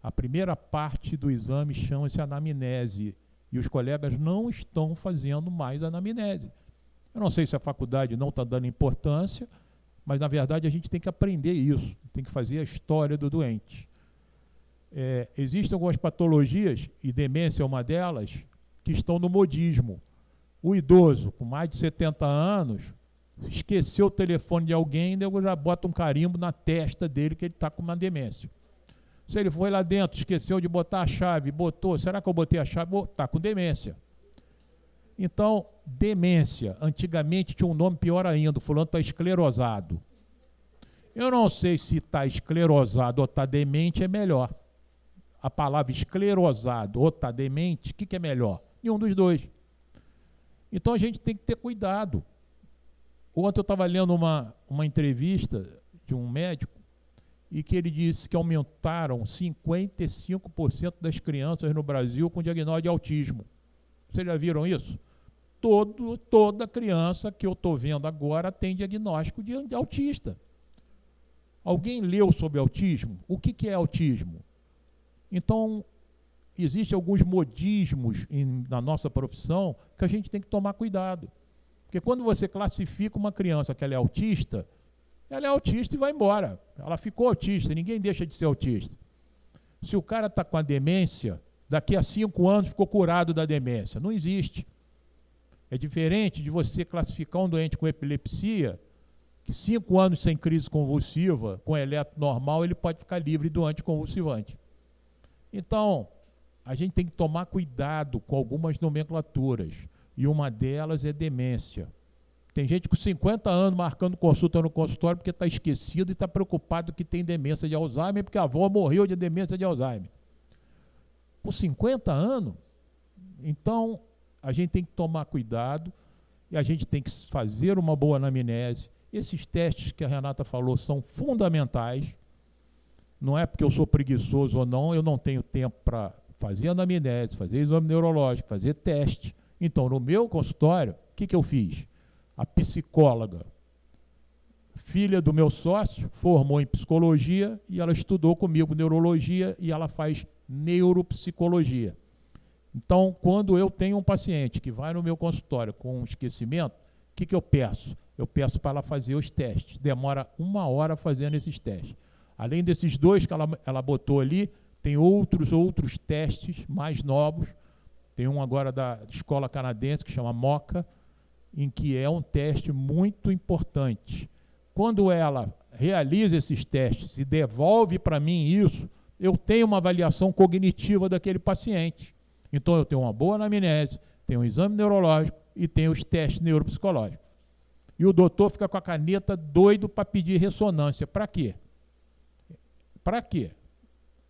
A primeira parte do exame chama-se anamnese, e os colegas não estão fazendo mais anamnese. Eu não sei se a faculdade não está dando importância, mas na verdade a gente tem que aprender isso, tem que fazer a história do doente. Existem algumas patologias, e demência é uma delas, que estão no modismo. O idoso, com mais de 70 anos, esqueceu o telefone de alguém, eu já bota um carimbo na testa dele que ele está com uma demência. Se ele foi lá dentro, esqueceu de botar a chave, botou, será que eu botei a chave? Está com demência. Então, demência, antigamente tinha um nome pior ainda, o fulano está esclerosado. Eu não sei se está esclerosado ou está demente, é melhor. A palavra esclerosado ou está demente, o que é melhor? Nenhum dos dois. Então a gente tem que ter cuidado. Ontem eu estava lendo uma entrevista de um médico e que ele disse que aumentaram 55% das crianças no Brasil com diagnóstico de autismo. Vocês já viram isso? Toda criança que eu estou vendo agora tem diagnóstico de autista. Alguém leu sobre autismo? O que é autismo? Então, existem alguns modismos na nossa profissão que a gente tem que tomar cuidado. Porque quando você classifica uma criança que ela é autista e vai embora. Ela ficou autista, ninguém deixa de ser autista. Se o cara está com a demência, daqui a 5 anos ficou curado da demência. Não existe. É diferente de você classificar um doente com epilepsia, que 5 anos sem crise convulsiva, com eletro normal, ele pode ficar livre do anticonvulsivante. Então, a gente tem que tomar cuidado com algumas nomenclaturas, e uma delas é demência. Tem gente com 50 anos marcando consulta no consultório porque está esquecido e está preocupado que tem demência de Alzheimer, porque a avó morreu de demência de Alzheimer. Com 50 anos, então, a gente tem que tomar cuidado e a gente tem que fazer uma boa anamnese. Esses testes que a Renata falou são fundamentais. Não é porque eu sou preguiçoso ou não, eu não tenho tempo para fazer anamnese, fazer exame neurológico, fazer teste. Então, no meu consultório, o que eu fiz? A psicóloga, filha do meu sócio, formou em psicologia e ela estudou comigo neurologia e ela faz neuropsicologia. Então, quando eu tenho um paciente que vai no meu consultório com esquecimento, o que eu peço? Eu peço para ela fazer os testes. Demora 1 hora fazendo esses testes. Além desses 2 que ela botou ali, tem outros testes mais novos. Tem um agora da escola canadense que chama MOCA, em que é um teste muito importante. Quando ela realiza esses testes e devolve para mim isso, eu tenho uma avaliação cognitiva daquele paciente. Então eu tenho uma boa anamnese, tenho um exame neurológico e tenho os testes neuropsicológicos. E o doutor fica com a caneta doido para pedir ressonância. Para quê? Para quê?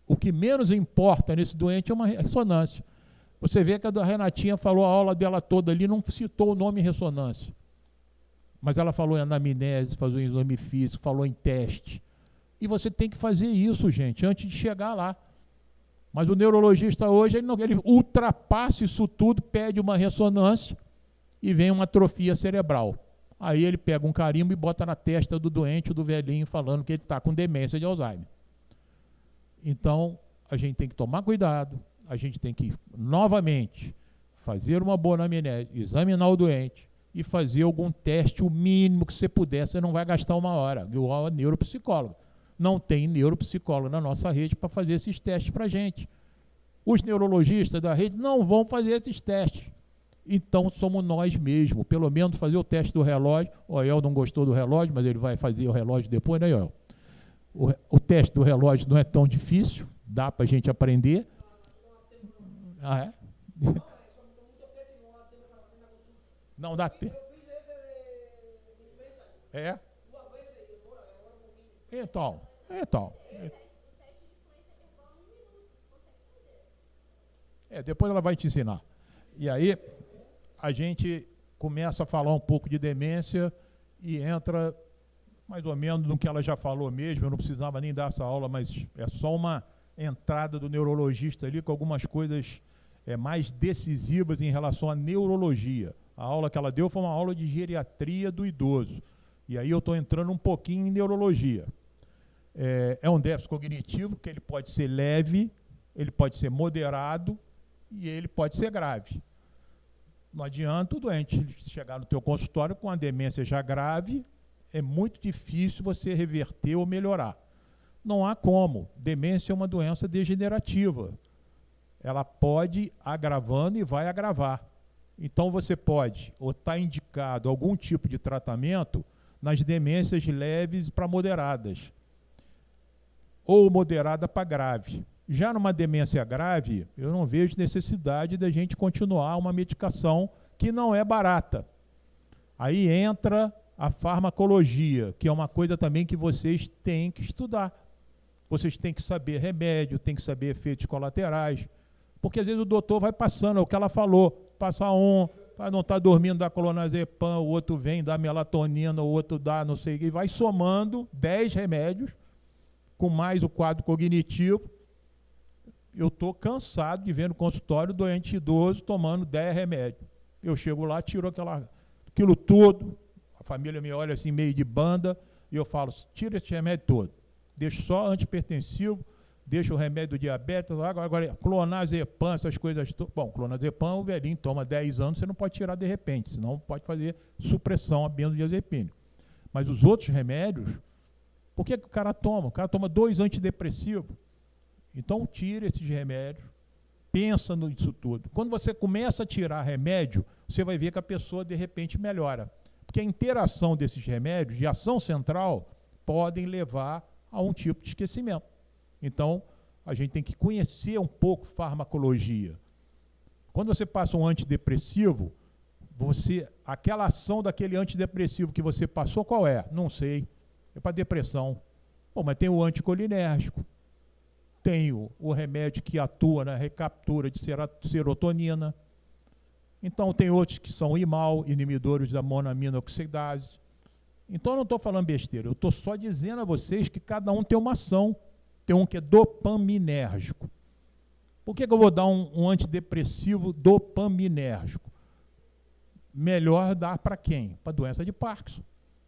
O que menos importa nesse doente é uma ressonância. Você vê que a Renatinha falou a aula dela toda ali, não citou o nome ressonância. Mas ela falou em anamnese, falou em exame físico, falou em teste. E você tem que fazer isso, gente, antes de chegar lá. Mas o neurologista hoje, ele ultrapassa isso tudo, pede uma ressonância e vem uma atrofia cerebral. Aí ele pega um carimbo e bota na testa do doente, do velhinho, falando que ele está com demência de Alzheimer. Então, a gente tem que tomar cuidado, a gente tem que, novamente, fazer uma boa anamnese, examinar o doente e fazer algum teste, o mínimo que você puder, você não vai gastar uma hora, igual a neuropsicóloga. Não tem neuropsicólogo na nossa rede para fazer esses testes para a gente. Os neurologistas da rede não vão fazer esses testes. Então, somos nós mesmos, pelo menos fazer o teste do relógio. O El não gostou do relógio, mas ele vai fazer o relógio depois, né, El? O teste do relógio não é tão difícil, dá para a gente aprender. Ah, é? Não dá tempo. É? Então. Depois ela vai te ensinar. E aí, a gente começa a falar um pouco de demência e entra mais ou menos no que ela já falou mesmo. Eu não precisava nem dar essa aula, mas é só uma entrada do neurologista ali com algumas coisas mais decisivas em relação à neurologia. A aula que ela deu foi uma aula de geriatria do idoso. E aí eu estou entrando um pouquinho em neurologia. É um déficit cognitivo que ele pode ser leve, ele pode ser moderado e ele pode ser grave. Não adianta o doente chegar no teu consultório com a demência já grave, é muito difícil você reverter ou melhorar. Não há como. Demência é uma doença degenerativa. Ela pode agravando e vai agravar. Então você pode ou estar indicado algum tipo de tratamento nas demências leves para moderadas, ou moderada para grave. Já numa demência grave, eu não vejo necessidade da gente continuar uma medicação que não é barata. Aí entra a farmacologia, que é uma coisa também que vocês têm que estudar. Vocês têm que saber remédio, têm que saber efeitos colaterais, porque às vezes o doutor vai passando, é o que ela falou, passa não está dormindo, dá clonazepam, o outro vem, dá melatonina, o outro dá não sei o que, e vai somando 10 remédios, com mais o quadro cognitivo. Eu estou cansado de ver no consultório doente idoso tomando 10 remédios. Eu chego lá, tiro aquilo tudo, a família me olha assim meio de banda, e eu falo, tira esse remédio todo, deixa só antipertensivo, deixa o remédio do diabetes, agora clonazepam, essas coisas todas. Bom, clonazepam, o velhinho toma 10 anos, você não pode tirar de repente, senão pode fazer supressão a benzodiazepina. Mas os outros remédios, por que o cara toma? O cara toma 2 antidepressivos. Então tira esses remédios, pensa nisso tudo. Quando você começa a tirar remédio, você vai ver que a pessoa de repente melhora. Porque a interação desses remédios, de ação central, podem levar a um tipo de esquecimento. Então, a gente tem que conhecer um pouco farmacologia. Quando você passa um antidepressivo, aquela ação daquele antidepressivo que você passou, qual é? Não sei. É para depressão. Pô, mas tem o anticolinérgico. Tem o remédio que atua na recaptura de serotonina. Então, tem outros que são IMAL, inibidores da monamina oxidase. Então, eu não estou falando besteira, eu estou só dizendo a vocês que cada um tem uma ação. Tem um que é dopaminérgico. Por que eu vou dar um antidepressivo dopaminérgico? Melhor dar para quem? Para doença de Parkinson.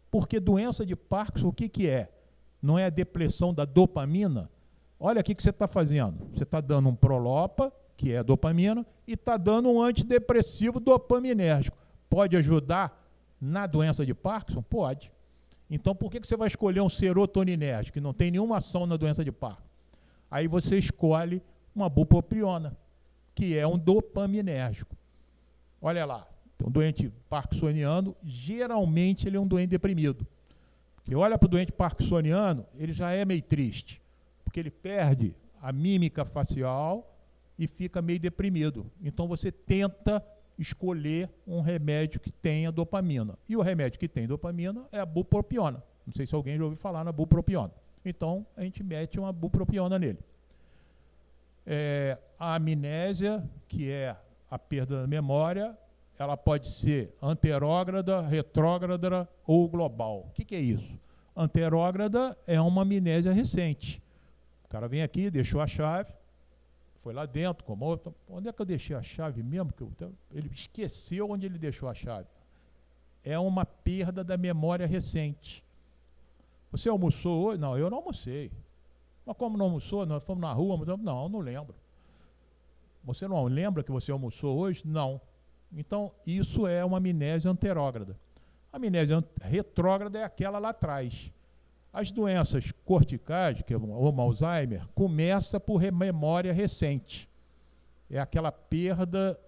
Porque doença de Parkinson, o que é? Não é a depressão da dopamina? Olha aqui o que você está fazendo. Você está dando um Prolopa, que é a dopamina, e está dando um antidepressivo dopaminérgico. Pode ajudar na doença de Parkinson? Pode. Então, por que você vai escolher um serotoninérgico, que não tem nenhuma ação na doença de Parkinson? Aí você escolhe uma bupropiona, que é um dopaminérgico. Olha lá, um doente parkinsoniano, geralmente ele é um doente deprimido. Porque olha para o doente parkinsoniano, ele já é meio triste, porque ele perde a mímica facial e fica meio deprimido. Então você tenta escolher um remédio que tenha dopamina. E o remédio que tem dopamina é a bupropiona. Não sei se alguém já ouviu falar na bupropiona. Então, a gente mete uma bupropiona nele. A amnésia, que é a perda da memória, ela pode ser anterógrada, retrógrada ou global. O que é isso? Anterógrada é uma amnésia recente. O cara vem aqui, deixou a chave, foi lá dentro, como onde é que eu deixei a chave mesmo? Ele esqueceu onde ele deixou a chave. É uma perda da memória recente. Você almoçou hoje? Não, eu não almocei. Mas como não almoçou? Nós fomos na rua, não lembro. Você não lembra que você almoçou hoje? Não. Então, isso é uma amnésia anterógrada. A amnésia retrógrada é aquela lá atrás. As doenças corticais, que é o Alzheimer, começa por memória recente. É aquela perda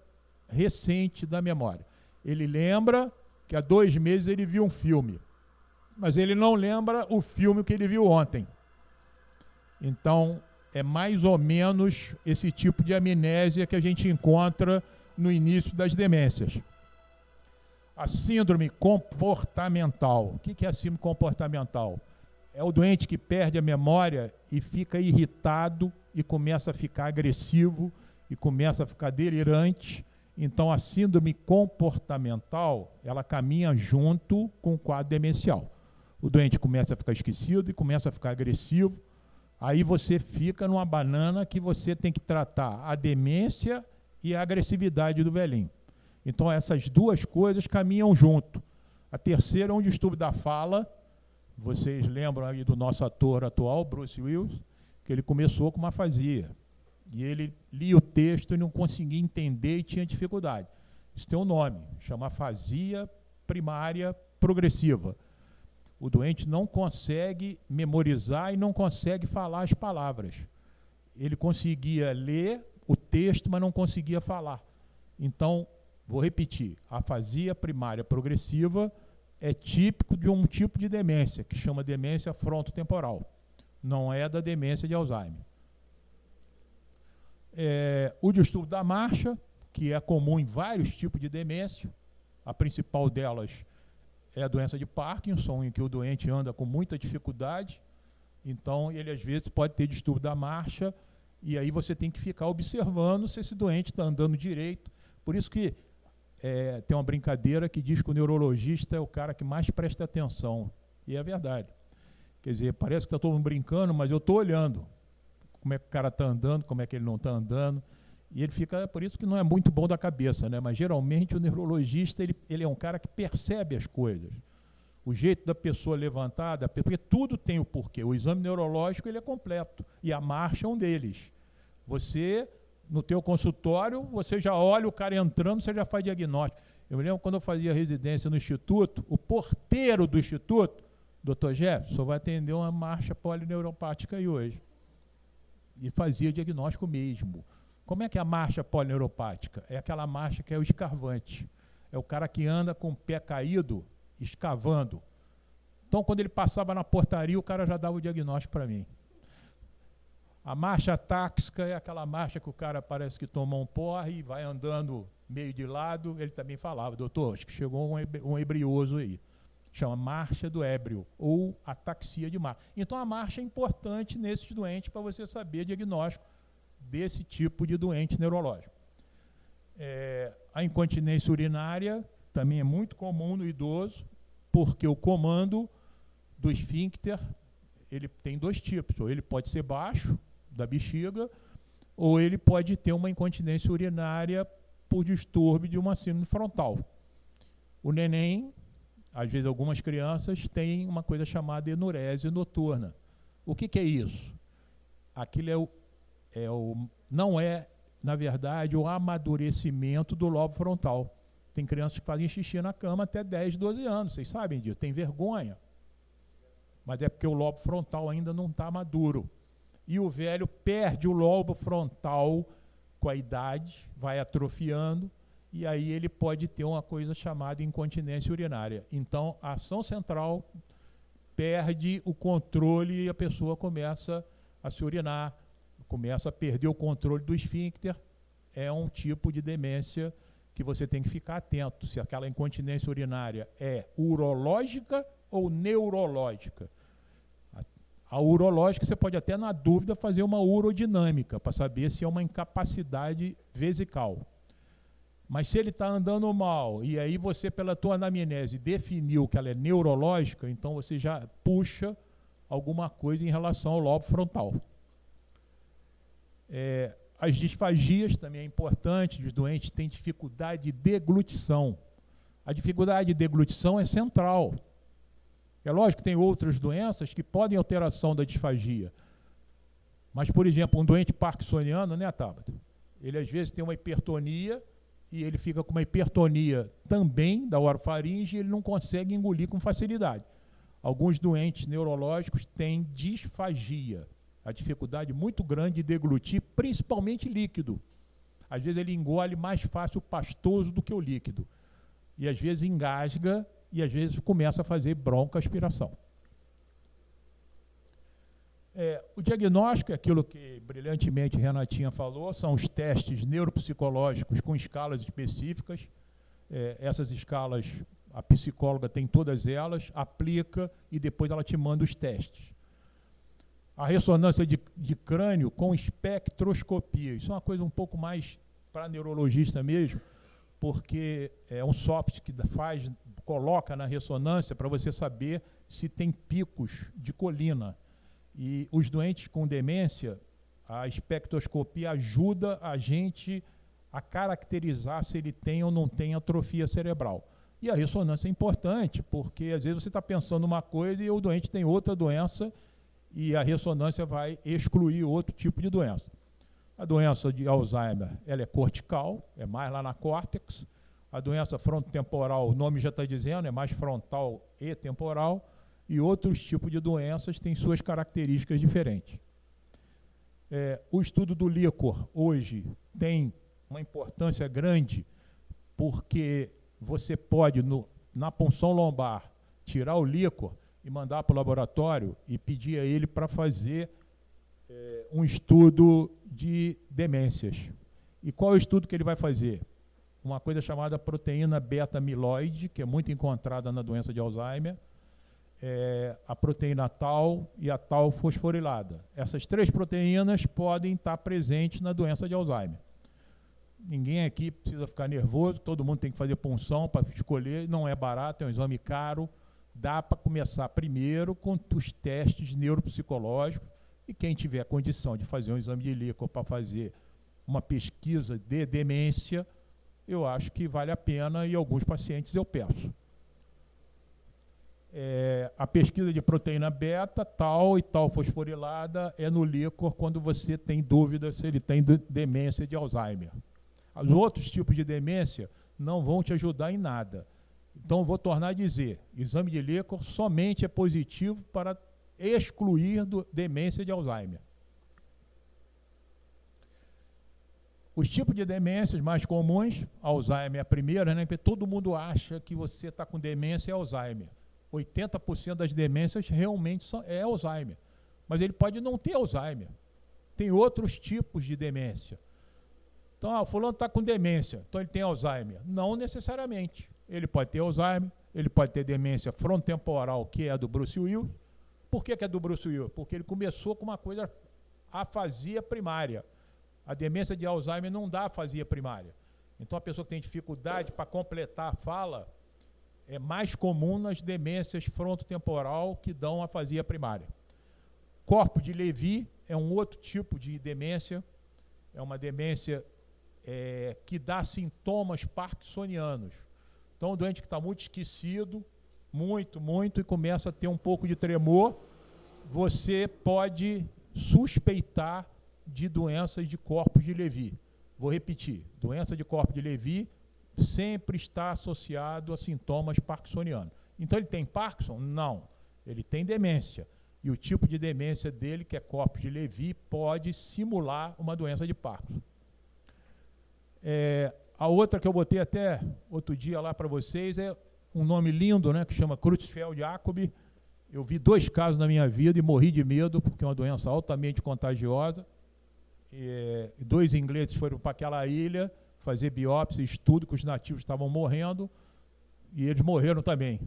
recente da memória. Ele lembra que há 2 meses ele viu um filme, mas ele não lembra o filme que ele viu ontem. Então, é mais ou menos esse tipo de amnésia que a gente encontra no início das demências. A síndrome comportamental. O que é a síndrome comportamental? É o doente que perde a memória e fica irritado e começa a ficar agressivo e começa a ficar delirante. Então, a síndrome comportamental, ela caminha junto com o quadro demencial. O doente começa a ficar esquecido e começa a ficar agressivo. Aí você fica numa banana que você tem que tratar a demência e a agressividade do velhinho. Então, essas duas coisas caminham junto. A terceira é um distúrbio da fala. Vocês lembram aí do nosso ator atual, Bruce Willis, que ele começou com uma afasia. E ele lia o texto e não conseguia entender e tinha dificuldade. Isso tem um nome, chama afasia primária progressiva. O doente não consegue memorizar e não consegue falar as palavras. Ele conseguia ler o texto, mas não conseguia falar. Então, vou repetir, a afasia primária progressiva é típico de um tipo de demência, que chama demência frontotemporal. Não é da demência de Alzheimer. O distúrbio da marcha, que é comum em vários tipos de demência. A principal delas é a doença de Parkinson, em que o doente anda com muita dificuldade. Então, ele às vezes pode ter distúrbio da marcha, e aí você tem que ficar observando se esse doente está andando direito. Por isso que tem uma brincadeira que diz que o neurologista é o cara que mais presta atenção. E é verdade. Quer dizer, parece que está todo mundo brincando, mas eu estou olhando como é que o cara está andando, como é que ele não está andando. E ele fica, por isso que não é muito bom da cabeça, né? Mas geralmente o neurologista, ele é um cara que percebe as coisas. O jeito da pessoa levantar, porque tudo tem o porquê. O exame neurológico, ele é completo. E a marcha é um deles. Você, no teu consultório, você já olha o cara entrando, você já faz diagnóstico. Eu me lembro quando eu fazia residência no Instituto, o porteiro do Instituto, Dr. Jefferson, vai atender uma marcha polineuropática aí hoje. E fazia diagnóstico mesmo. Como é que é a marcha polineuropática? É aquela marcha que é o escarvante. É o cara que anda com o pé caído, escavando. Então, quando ele passava na portaria, o cara já dava o diagnóstico para mim. A marcha táxica é aquela marcha que o cara parece que tomou um porre e vai andando meio de lado. Ele também falava, doutor, acho que chegou um ebrioso aí. Chama marcha do ébrio, ou ataxia de marcha. Então, a marcha é importante nesses doentes para você saber o diagnóstico desse tipo de doente neurológico. A incontinência urinária também é muito comum no idoso, porque o comando do esfíncter, ele tem 2 tipos. Ou ele pode ser baixo, da bexiga, ou ele pode ter uma incontinência urinária por distúrbio de uma síndrome frontal. O neném, às vezes algumas crianças, têm uma coisa chamada enurese noturna. O que é isso? Aquilo não é, na verdade, o amadurecimento do lobo frontal. Tem crianças que fazem xixi na cama até 10, 12 anos, vocês sabem disso, tem vergonha. Mas é porque o lobo frontal ainda não está maduro. E o velho perde o lobo frontal com a idade, vai atrofiando, e aí ele pode ter uma coisa chamada incontinência urinária. Então, a ação central perde o controle e a pessoa começa a se urinar, começa a perder o controle do esfíncter. É um tipo de demência que você tem que ficar atento, se aquela incontinência urinária é urológica ou neurológica. A urológica, você pode até, na dúvida, fazer uma urodinâmica, para saber se é uma incapacidade vesical. Mas se ele está andando mal, e aí você, pela tua anamnese, definiu que ela é neurológica, então você já puxa alguma coisa em relação ao lobo frontal. As disfagias também é importante, os doentes têm dificuldade de deglutição. A dificuldade de deglutição é central. É lógico que tem outras doenças que podem alteração da disfagia. Mas, por exemplo, um doente parkinsoniano, né, Tabata? Ele às vezes tem uma hipertonia e ele fica com uma hipertonia também da orofaringe e ele não consegue engolir com facilidade. Alguns doentes neurológicos têm disfagia, a dificuldade muito grande de deglutir, principalmente líquido. Às vezes ele engole mais fácil o pastoso do que o líquido. E às vezes engasga e às vezes começa a fazer broncoaspiração. O diagnóstico é aquilo que brilhantemente Renatinha falou, são os testes neuropsicológicos com escalas específicas. Essas escalas, a psicóloga tem todas elas, aplica e depois ela te manda os testes. A ressonância de crânio com espectroscopia, isso é uma coisa um pouco mais para neurologista mesmo, porque é um software que coloca na ressonância para você saber se tem picos de colina. E os doentes com demência, a espectroscopia ajuda a gente a caracterizar se ele tem ou não tem atrofia cerebral. E a ressonância é importante, porque às vezes você está pensando uma coisa e o doente tem outra doença e a ressonância vai excluir outro tipo de doença. A doença de Alzheimer, ela é cortical, é mais lá na córtex. A doença frontotemporal, o nome já está dizendo, é mais frontal e temporal. E outros tipos de doenças têm suas características diferentes. O estudo do líquor hoje tem uma importância grande porque você pode, na punção lombar, tirar o líquor e mandar para o laboratório e pedir a ele para fazer um estudo de demências. E qual é o estudo que ele vai fazer? Uma coisa chamada proteína beta-amiloide, que é muito encontrada na doença de Alzheimer, a proteína tau e a tau fosforilada. Essas três proteínas podem estar presentes na doença de Alzheimer. Ninguém aqui precisa ficar nervoso, todo mundo tem que fazer punção para escolher, não é barato, é um exame caro, dá para começar primeiro com os testes neuropsicológicos e quem tiver condição de fazer um exame de líquor para fazer uma pesquisa de demência, eu acho que vale a pena e alguns pacientes eu peço. A pesquisa de proteína beta, tau e tau fosforilada é no líquor quando você tem dúvida se ele tem demência de Alzheimer. Os outros tipos de demência não vão te ajudar em nada. Então, vou tornar a dizer, exame de líquor somente é positivo para excluir demência de Alzheimer. Os tipos de demências mais comuns, Alzheimer é a primeira, né? Porque todo mundo acha que você está com demência e Alzheimer. 80% das demências realmente é Alzheimer. Mas ele pode não ter Alzheimer. Tem outros tipos de demência. Então, o fulano está com demência, então ele tem Alzheimer. Não necessariamente. Ele pode ter Alzheimer, ele pode ter demência frontotemporal, que é a do Bruce Willis. Por que é do Bruce Willis? Porque ele começou com uma coisa, afasia primária. A demência de Alzheimer não dá afasia primária. Então, a pessoa que tem dificuldade para completar a fala é mais comum nas demências frontotemporal que dão afasia primária. Corpo de Levy é um outro tipo de demência, é uma demência que dá sintomas parkinsonianos. Então, o doente que está muito esquecido, muito, e começa a ter um pouco de tremor, você pode suspeitar de doenças de corpos de Levy. Vou repetir, doença de corpo de Levy sempre está associado a sintomas parkinsonianos. Então, ele tem Parkinson? Não. Ele tem demência. E o tipo de demência dele, que é corpo de Levy, pode simular uma doença de Parkinson. A outra que eu botei até outro dia lá para vocês é um nome lindo, né, que chama Creutzfeldt-Jakob. Eu vi 2 casos na minha vida e morri de medo, porque é uma doença altamente contagiosa. 2 ingleses foram para aquela ilha fazer biópsia, estudo que os nativos estavam morrendo, e eles morreram também.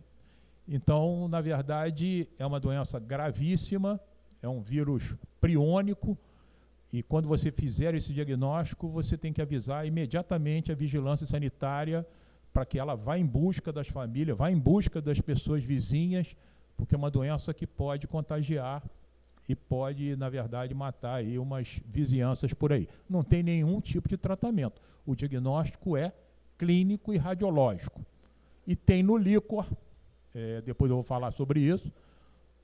Então, na verdade, é uma doença gravíssima, é um vírus priônico, E quando você fizer esse diagnóstico, você tem que avisar imediatamente a vigilância sanitária para que ela vá em busca das famílias, vá em busca das pessoas vizinhas, porque é uma doença que pode contagiar e pode, na verdade, matar aí umas vizinhanças por aí. Não tem nenhum tipo de tratamento. O diagnóstico é clínico e radiológico. E tem no líquor, depois eu vou falar sobre isso,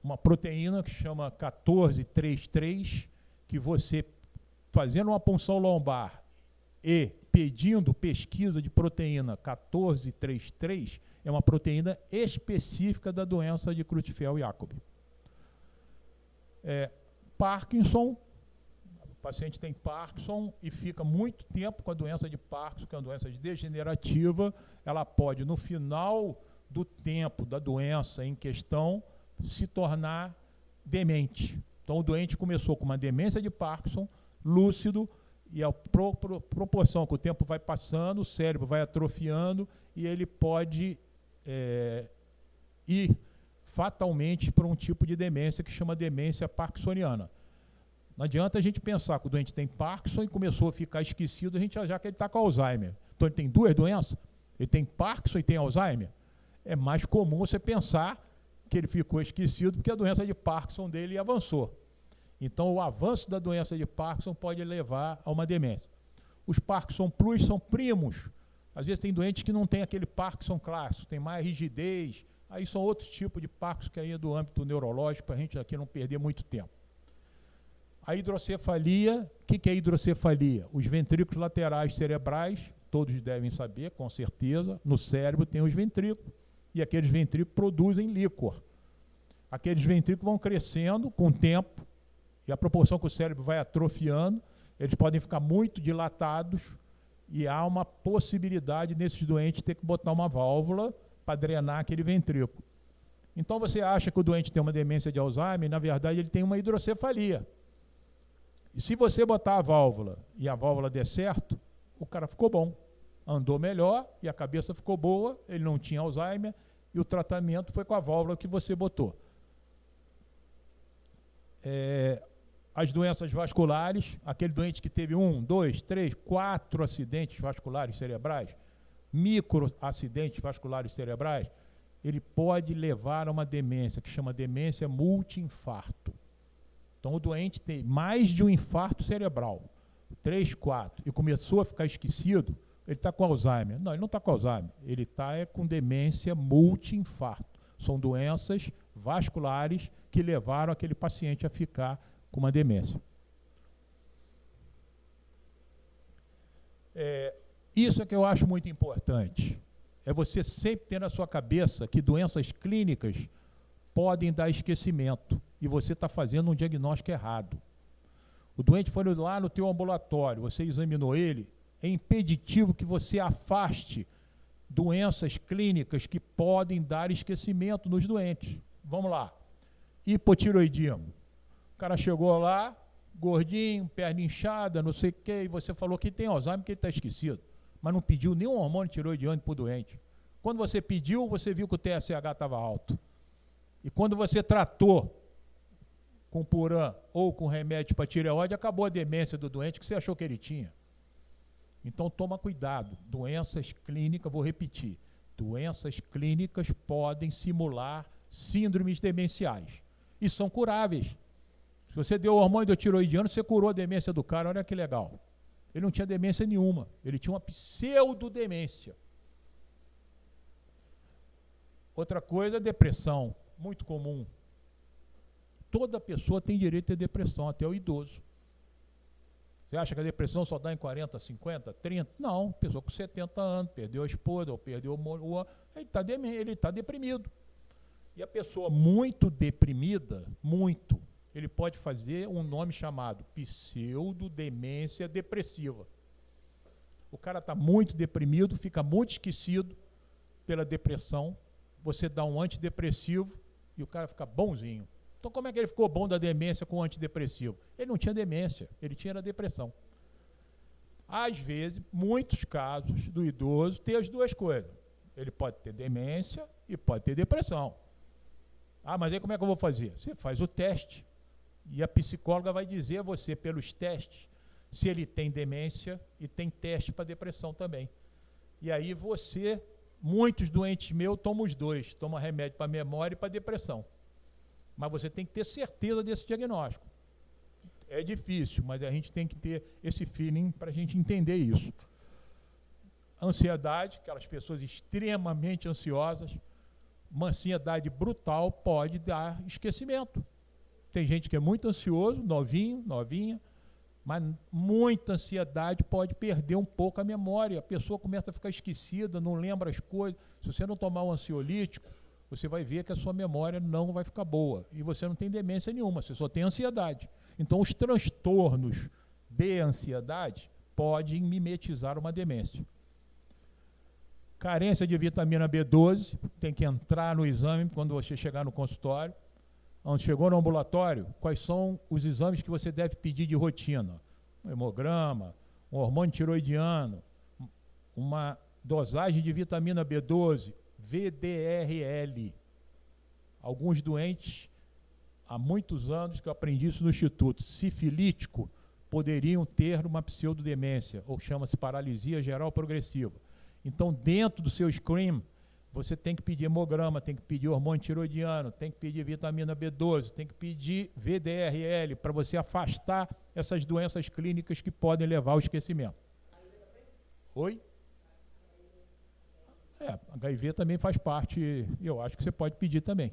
uma proteína que chama 1433, que você, fazendo uma punção lombar e pedindo pesquisa de proteína 1433, é uma proteína específica da doença de Creutzfeldt-Jakob. Parkinson, o paciente tem Parkinson e fica muito tempo com a doença de Parkinson, que é uma doença degenerativa, ela pode, no final do tempo da doença em questão, se tornar demente. Então o doente começou com uma demência de Parkinson, lúcido, e a proporção que o tempo vai passando, o cérebro vai atrofiando e ele pode ir fatalmente para um tipo de demência que chama demência parkinsoniana. Não adianta a gente pensar que o doente tem Parkinson e começou a ficar esquecido, a gente achar que ele está com Alzheimer. Então ele tem duas doenças, ele tem Parkinson e tem Alzheimer. É mais comum você pensar que ele ficou esquecido porque a doença de Parkinson dele avançou. Então, o avanço da doença de Parkinson pode levar a uma demência. Os Parkinson Plus são primos. Às vezes tem doentes que não tem aquele Parkinson clássico, tem mais rigidez. Aí são outros tipos de Parkinson que aí é do âmbito neurológico, para a gente aqui não perder muito tempo. A hidrocefalia, o que é hidrocefalia? Os ventrículos laterais cerebrais, todos devem saber, com certeza, no cérebro tem os ventrículos, e aqueles ventrículos produzem líquor. Aqueles ventrículos vão crescendo com o tempo, e a proporção que o cérebro vai atrofiando, eles podem ficar muito dilatados, e há uma possibilidade nesses doentes ter que botar uma válvula para drenar aquele ventrículo. Então você acha que o doente tem uma demência de Alzheimer, na verdade ele tem uma hidrocefalia. E se você botar a válvula e a válvula der certo, o cara ficou bom. Andou melhor e a cabeça ficou boa, ele não tinha Alzheimer e o tratamento foi com a válvula que você botou. As doenças vasculares, aquele doente que teve 1, 2, 3, 4 acidentes vasculares cerebrais, microacidentes vasculares cerebrais, ele pode levar a uma demência, que chama demência multi-infarto. Então o doente tem mais de um infarto cerebral, 3, 4, e começou a ficar esquecido, ele está com Alzheimer. Não, ele não está com Alzheimer, ele está com demência multi-infarto. São doenças vasculares que levaram aquele paciente a ficar com uma demência. Isso é que eu acho muito importante. É você sempre ter na sua cabeça que doenças clínicas podem dar esquecimento e você está fazendo um diagnóstico errado. O doente foi lá no teu ambulatório, você examinou ele, é impeditivo que você afaste doenças clínicas que podem dar esquecimento nos doentes. Vamos lá. Hipotiroidismo. O cara chegou lá, gordinho, perna inchada, não sei o quê, e você falou que tem Alzheimer porque ele está esquecido. Mas não pediu nenhum hormônio tiroidiano para o doente. Quando você pediu, você viu que o TSH estava alto. E quando você tratou com Puran ou com remédio para tireoide, acabou a demência do doente que você achou que ele tinha. Então toma cuidado. Doenças clínicas, vou repetir, doenças clínicas podem simular síndromes demenciais. E são curáveis. Se você deu o hormônio do tiroidiano, você curou a demência do cara, olha que legal. Ele não tinha demência nenhuma, ele tinha uma pseudodemência. Outra coisa é depressão, muito comum. Toda pessoa tem direito a ter depressão, até o idoso. Você acha que a depressão só dá em 40, 50, 30? Não, pessoa com 70 anos, perdeu a esposa, ou perdeu o ele está deprimido. E a pessoa muito deprimida, ele pode fazer um nome chamado pseudodemência depressiva. O cara está muito deprimido, fica muito esquecido pela depressão, você dá um antidepressivo e o cara fica bonzinho. Então como é que ele ficou bom da demência com o antidepressivo? Ele não tinha demência, ele tinha depressão. Às vezes, muitos casos do idoso tem as duas coisas. Ele pode ter demência e pode ter depressão. Ah, mas aí como é que eu vou fazer? Você faz o teste E a psicóloga vai dizer a você, pelos testes, se ele tem demência e tem teste para depressão também. E aí você, muitos doentes meus tomam os dois, tomam remédio para memória e para depressão. Mas você tem que ter certeza desse diagnóstico. É difícil, mas a gente tem que ter esse feeling para a gente entender isso. Ansiedade, aquelas pessoas extremamente ansiosas, uma ansiedade brutal pode dar esquecimento. Tem gente que é muito ansioso, novinho, novinha, mas muita ansiedade pode perder um pouco a memória. A pessoa começa a ficar esquecida, não lembra as coisas. Se você não tomar um ansiolítico, você vai ver que a sua memória não vai ficar boa. E você não tem demência nenhuma, você só tem ansiedade. Então, os transtornos de ansiedade podem mimetizar uma demência. Carência de vitamina B12, tem que entrar no exame quando você chegar no consultório. Quando chegou no ambulatório, quais são os exames que você deve pedir de rotina? Um hemograma, um hormônio tiroidiano, uma dosagem de vitamina B12, VDRL. Alguns doentes, há muitos anos que eu aprendi isso no Instituto, sifilítico, poderiam ter uma pseudodemência, ou chama-se paralisia geral progressiva. Então, dentro do seu screen, você tem que pedir hemograma, tem que pedir hormônio tiroidiano, tem que pedir vitamina B12, tem que pedir VDRL, para você afastar essas doenças clínicas que podem levar ao esquecimento. Oi? HIV também faz parte, eu acho que você pode pedir também.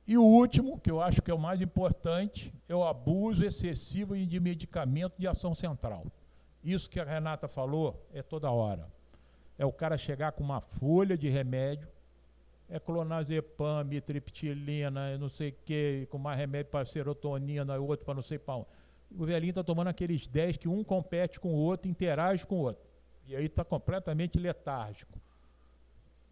E o último, que eu acho que é o mais importante, é o abuso excessivo de medicamento de ação central. Isso que a Renata falou é toda hora. É o cara chegar com uma folha de remédio, é clonazepam, mitriptilina, não sei o quê, com mais remédio para serotonina, outro para não sei para onde. O velhinho está tomando aqueles 10 que um compete com o outro, interage com o outro. E aí está completamente letárgico.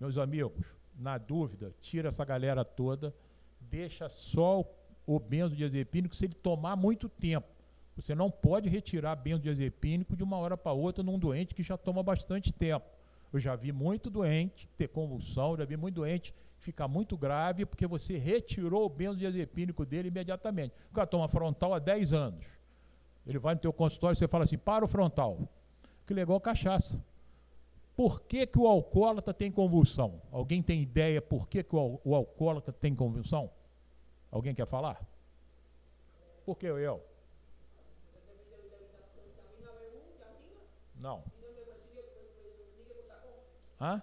Meus amigos, na dúvida, tira essa galera toda, deixa só o benzodiazepínico se ele tomar muito tempo. Você não pode retirar benzodiazepínico de uma hora para outra num doente que já toma bastante tempo. Eu já vi muito doente ter convulsão, já vi muito doente ficar muito grave porque você retirou o benzodiazepínico dele imediatamente. O cara toma frontal há 10 anos. Ele vai no teu consultório e você fala assim, para o frontal. Que legal, cachaça. Por que que o alcoólatra tem convulsão? Alguém tem ideia por que que o alcoólatra tem convulsão? Alguém quer falar? Por que eu? Não. Hã?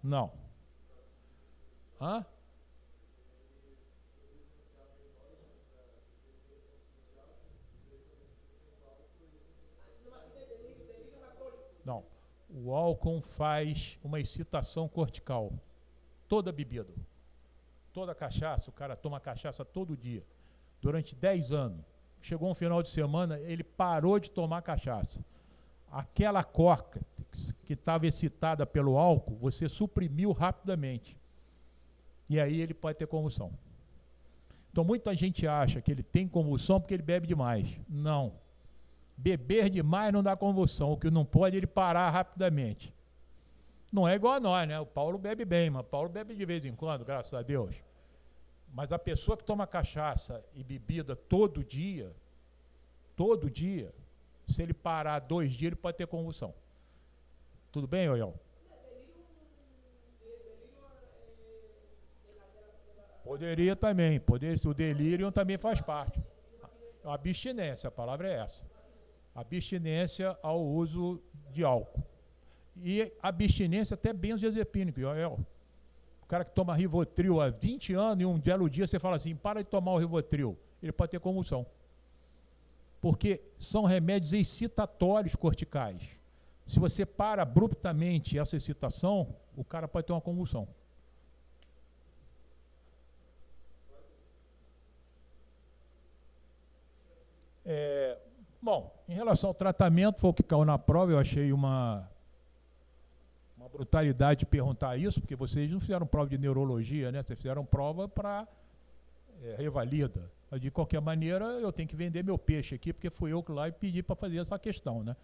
Não. Hã? Não. O álcool faz uma excitação cortical. Toda bebida. Toda cachaça, o cara toma cachaça todo dia. Durante 10 anos. Chegou um final de semana, ele parou de tomar cachaça. Aquela córtex que estava excitada pelo álcool, você suprimiu rapidamente. E aí ele pode ter convulsão. Então muita gente acha que ele tem convulsão porque ele bebe demais. Não. Beber demais não dá convulsão. O que não pode é ele parar rapidamente. Não é igual a nós, né? O Paulo bebe bem, mas o Paulo bebe de vez em quando, graças a Deus. Mas a pessoa que toma cachaça e bebida todo dia, se ele parar 2 dias, ele pode ter convulsão. Tudo bem, Oiel? Poderia também, o delírio também faz parte. A abstinência, a palavra é essa. Abstinência ao uso de álcool. E abstinência até benzodiazepínico, Oiel. O cara que toma Rivotril há 20 anos e um belo dia você fala assim, para de tomar o Rivotril. Ele pode ter convulsão. Porque são remédios excitatórios corticais. Se você para abruptamente essa excitação, o cara pode ter uma convulsão. Bom, em relação ao tratamento, foi o que caiu na prova, eu achei uma brutalidade de perguntar isso, porque vocês não fizeram prova de neurologia, né? Vocês fizeram prova para revalida. Mas, de qualquer maneira, eu tenho que vender meu peixe aqui, porque fui eu que lá e pedi para fazer essa questão, né?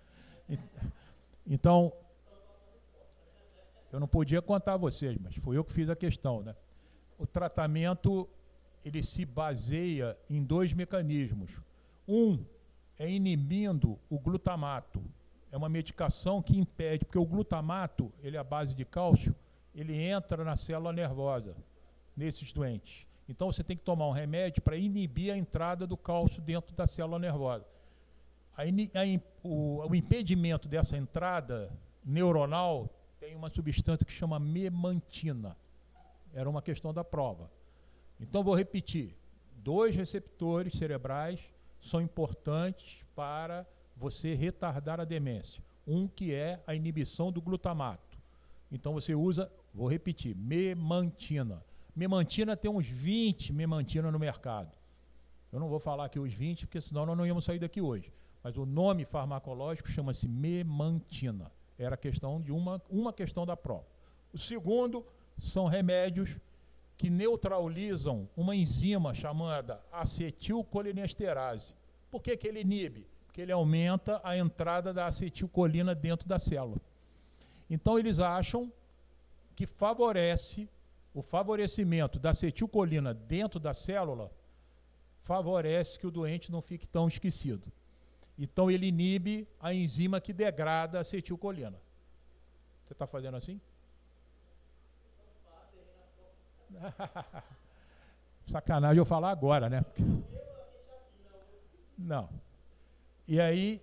Então, eu não podia contar a vocês, mas fui eu que fiz a questão, né? O tratamento ele se baseia em dois mecanismos. Um é inibindo o glutamato. É uma medicação que impede, porque o glutamato, ele é a base de cálcio, ele entra na célula nervosa, nesses doentes. Então você tem que tomar um remédio para inibir a entrada do cálcio dentro da célula nervosa. O impedimento dessa entrada neuronal tem uma substância que chama memantina. Era uma questão da prova. Então vou repetir. 2 receptores cerebrais são importantes para você retardar a demência. Um que é a inibição do glutamato. Então você usa, vou repetir, memantina. Memantina tem uns 20 memantina no mercado. Eu não vou falar aqui os 20, porque senão nós não íamos sair daqui hoje. Mas o nome farmacológico chama-se memantina. Era a questão de uma questão da prova. O segundo são remédios que neutralizam uma enzima chamada acetilcolinesterase. Por que ele inibe? Porque ele aumenta a entrada da acetilcolina dentro da célula. Então eles acham que o favorecimento da acetilcolina dentro da célula favorece que o doente não fique tão esquecido. Então ele inibe a enzima que degrada a acetilcolina. Você está fazendo assim? Sacanagem eu falar agora, né? Não. E aí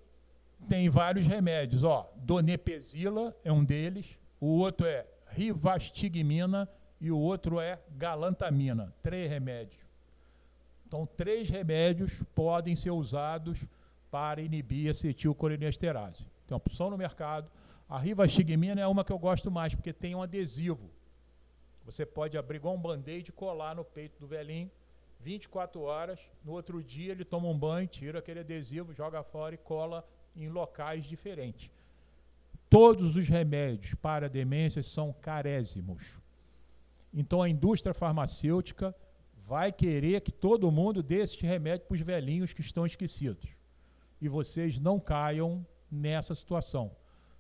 tem vários remédios, ó. Donepezila é um deles, o outro é rivastigmina e o outro é galantamina. 3 remédios. Então 3 remédios podem ser usados para inibir a acetilcolinesterase. Tem uma opção no mercado. A rivastigmina é uma que eu gosto mais, porque tem um adesivo. Você pode abrir igual um band-aid e colar no peito do velhinho, 24 horas, no outro dia ele toma um banho, tira aquele adesivo, joga fora e cola em locais diferentes. Todos os remédios para demências são carésimos. Então a indústria farmacêutica vai querer que todo mundo dê esses remédios para os velhinhos que estão esquecidos. E vocês não caiam nessa situação,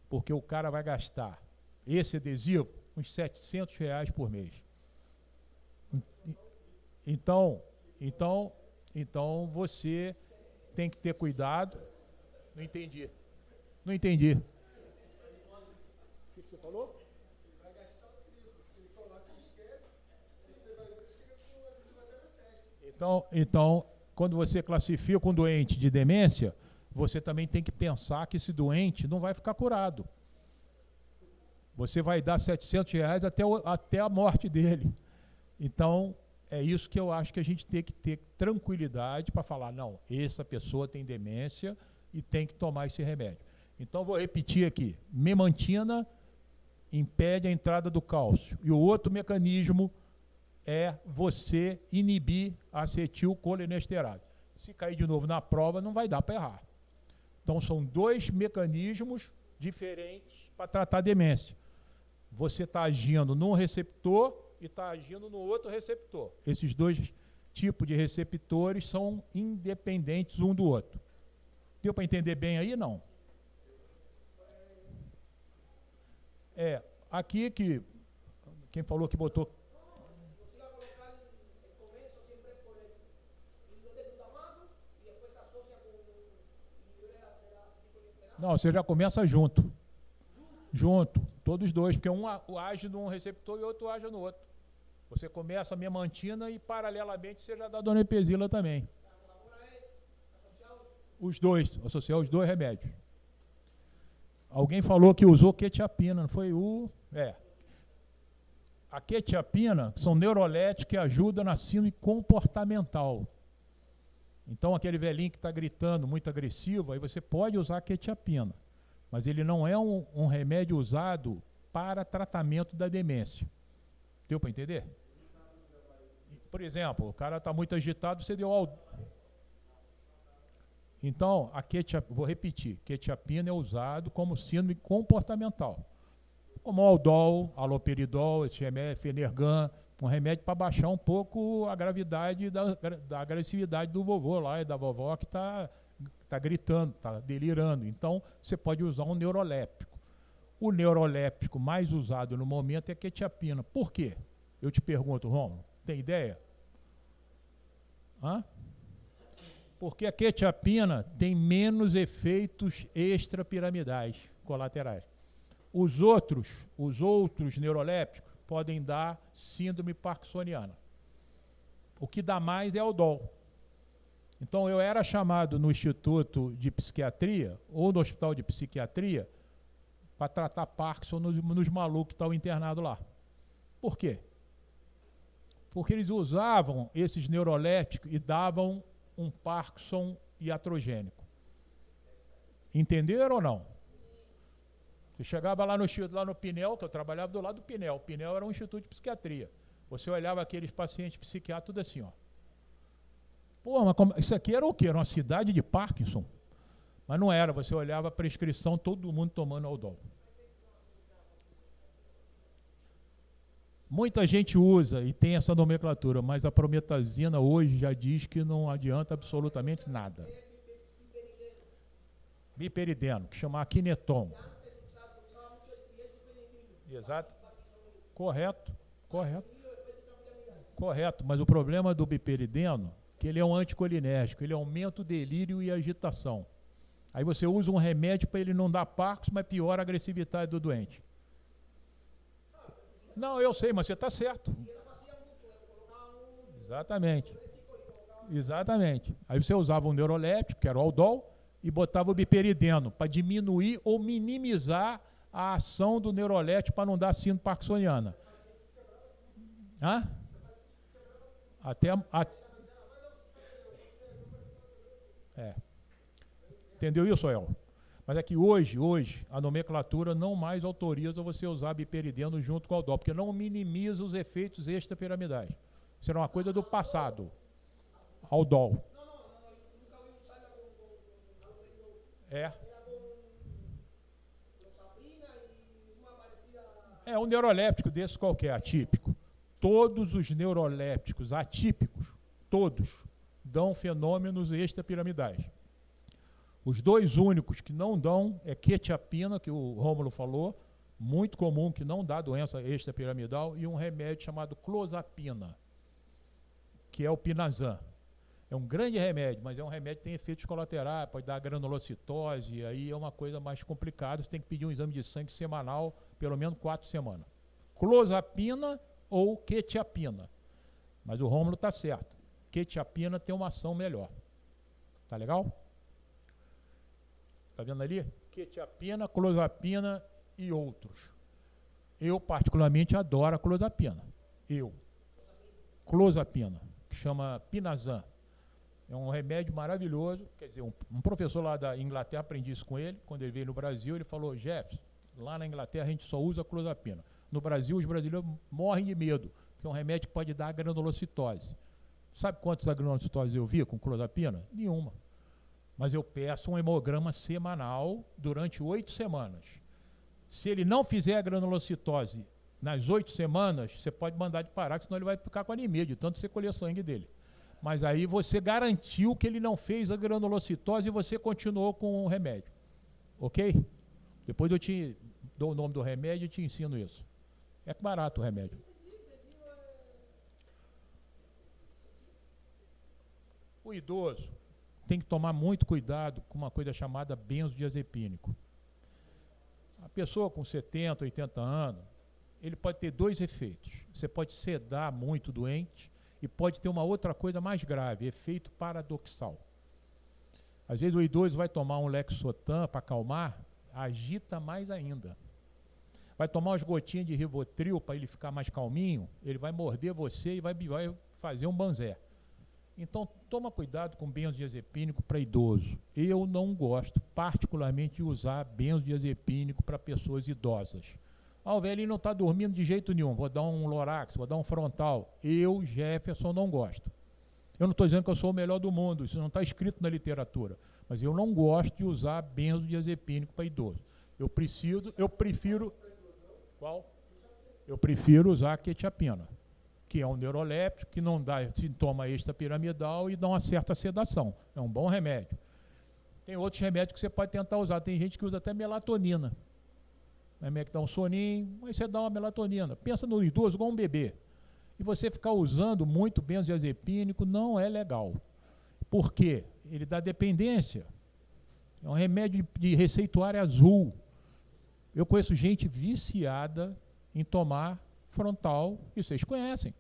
porque o cara vai gastar esse adesivo uns R$700 por mês. Então você tem que ter cuidado. Não entendi. O que você falou? Vai gastar o triplo, porque ele coloca e esquece, você vai ver que chega com o adesivo até no teste. Então, quando você classifica um doente de demência, você também tem que pensar que esse doente não vai ficar curado. Você vai dar R$700 até a morte dele. Então, é isso que eu acho que a gente tem que ter tranquilidade para falar, não, essa pessoa tem demência e tem que tomar esse remédio. Então, vou repetir aqui. Memantina impede a entrada do cálcio. E o outro mecanismo é você inibir a acetilcolinesterase. Se cair de novo na prova, não vai dar para errar. Então, são 2 mecanismos diferentes para tratar a demência. Você está agindo num receptor e está agindo no outro receptor. Esses 2 tipos de receptores são independentes um do outro. Deu para entender bem aí? Não. Aqui que quem falou que botou... Você vai colocar em começo sempre por el glutamato e depois associa com inibidor da acetilcolinesterase. Não, você já começa junto. Todos 2, porque um age num receptor e o outro age no outro. Você começa a memantina e paralelamente você já dá donepezila também. Associar os 2 remédios. Alguém falou que usou quetiapina, não foi A quetiapina são neuroléticos que ajudam na síndrome comportamental. Então aquele velhinho que está gritando, muito agressivo, aí você pode usar a quetiapina. Mas ele não é um remédio usado para tratamento da demência. Deu para entender? Por exemplo, o cara está muito agitado, você deu... Então, vou repetir, quetiapina é usado como síndrome comportamental. Como Aldol, aloperidol, esse remédio, Fenergan, um remédio para baixar um pouco a gravidade da agressividade do vovô lá e da vovó que está gritando, está delirando. Então, você pode usar um neuroléptico. O neuroléptico mais usado no momento é a quetiapina. Por quê? Eu te pergunto, Romulo, tem ideia? Hã? Porque a quetiapina tem menos efeitos extrapiramidais colaterais. Os outros neurolépticos podem dar síndrome parkinsoniana. O que dá mais é o DOL. Então, eu era chamado no Instituto de Psiquiatria ou no Hospital de Psiquiatria para tratar Parkinson nos malucos que estão internados lá. Por quê? Porque eles usavam esses neurolépticos e davam um Parkinson iatrogênico. Entenderam ou não? Você chegava lá no Pinel, que eu trabalhava do lado do Pinel. O Pinel era um instituto de psiquiatria. Você olhava aqueles pacientes psiquiátricos tudo assim, ó. Pô, mas isso aqui era o quê? Era uma cidade de Parkinson? Mas não era, você olhava a prescrição, todo mundo tomando Aldol. Muita gente usa e tem essa nomenclatura, mas a prometazina hoje já diz que não adianta absolutamente nada. Biperideno, que chama Akineton. Exato. Correto. Mas o problema do biperideno é que ele é um anticolinérgico, ele aumenta o delírio e a agitação. Aí você usa um remédio para ele não dar Parkinson, mas piora a agressividade do doente. Não, eu sei, mas você está certo. Exatamente. Aí você usava um neuroléptico, que era o Aldol, e botava o biperideno para diminuir ou minimizar a ação do neuroléptico para não dar síndrome parkinsoniana. Hã? Entendeu isso, El? Mas é que hoje, a nomenclatura não mais autoriza você usar biperideno junto com o Aldol, porque não minimiza os efeitos extrapiramidais. Isso era uma coisa do passado. Aldol. É um neuroléptico desse qualquer, atípico. Todos os neurolépticos atípicos, todos, dão fenômenos extrapiramidais. Os dois únicos que não dão é quetiapina, que o Rômulo falou, muito comum, que não dá doença extrapiramidal, e um remédio chamado clozapina, que é o Pinazan. É um grande remédio, mas é um remédio que tem efeitos colaterais, pode dar granulocitose, aí é uma coisa mais complicada, você tem que pedir um exame de sangue semanal, pelo menos 4 semanas. Clozapina ou quetiapina. Mas o Rômulo está certo. Quetiapina tem uma ação melhor. Tá legal? Tá vendo ali? Quetiapina, clozapina e outros. Eu particularmente adoro a clozapina. Clozapina, que chama Pinazan. É um remédio maravilhoso. Quer dizer, um professor lá da Inglaterra, aprendi isso com ele, quando ele veio no Brasil, ele falou: Jefferson, lá na Inglaterra a gente só usa clozapina. No Brasil, os brasileiros morrem de medo, porque é um remédio que pode dar granulocitose. Sabe quantas granulocitoses eu vi com clozapina? Nenhuma. Mas eu peço um hemograma semanal durante 8 semanas. Se ele não fizer a granulocitose nas 8 semanas, você pode mandar de parar, senão ele vai ficar com anemia, de tanto você colher sangue dele. Mas aí você garantiu que ele não fez a granulocitose e você continuou com o remédio. Ok? Depois eu te dou o nome do remédio e te ensino isso. É barato o remédio. O idoso tem que tomar muito cuidado com uma coisa chamada benzodiazepínico. A pessoa com 70, 80 anos, ele pode ter 2 efeitos. Você pode sedar muito doente e pode ter uma outra coisa mais grave, efeito paradoxal. Às vezes o idoso vai tomar um Lexotan para acalmar, agita mais ainda. Vai tomar umas gotinhas de Rivotril para ele ficar mais calminho, ele vai morder você e vai fazer um banzé. Então, toma cuidado com benzodiazepínico para idoso. Eu não gosto, particularmente, de usar benzodiazepínico para pessoas idosas. O velhinho não está dormindo de jeito nenhum, vou dar um Lorax, vou dar um Frontal. Eu, Jefferson, não gosto. Eu não estou dizendo que eu sou o melhor do mundo, isso não está escrito na literatura. Mas eu não gosto de usar benzodiazepínico para idoso. Eu prefiro usar quetiapina, que é um neuroléptico, que não dá sintoma extrapiramidal e dá uma certa sedação. É um bom remédio. Tem outros remédios que você pode tentar usar. Tem gente que usa até melatonina. Remédio que dá um soninho, aí você dá uma melatonina. Pensa no idoso igual um bebê. E você ficar usando muito benzodiazepínico não é legal. Por quê? Ele dá dependência. É um remédio de receituário azul. Eu conheço gente viciada em tomar frontal, e vocês conhecem.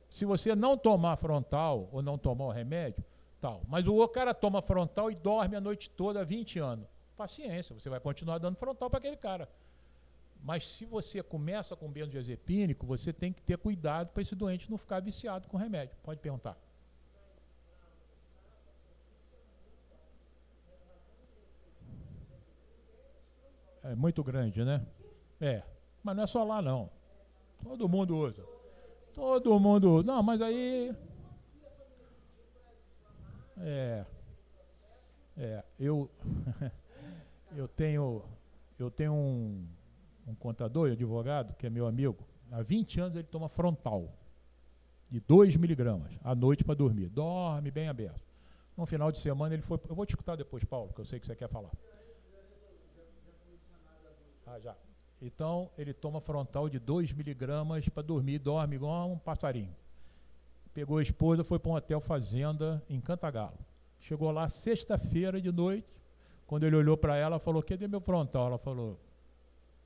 Se você não tomar frontal ou não tomar o remédio, tal. Mas o cara toma frontal e dorme a noite toda há 20 anos. Paciência, você vai continuar dando frontal para aquele cara. Mas se você começa com benzodiazepínico, você tem que ter cuidado para esse doente não ficar viciado com remédio. Pode perguntar. É muito grande, né? É, mas não é só lá não. Todo mundo usa. Todo mundo usa. Não, mas aí... eu tenho um contador e advogado, que é meu amigo, há 20 anos ele toma frontal, de 2 miligramas, à noite para dormir. Dorme bem aberto. No final de semana ele foi... Eu vou te escutar depois, Paulo, que eu sei que você quer falar. Já. Então, ele toma frontal de 2 miligramas para dormir, dorme igual um passarinho. Pegou a esposa, foi para um hotel fazenda em Cantagalo. Chegou lá sexta-feira de noite, quando ele olhou para ela, falou, cadê meu frontal? Ela falou,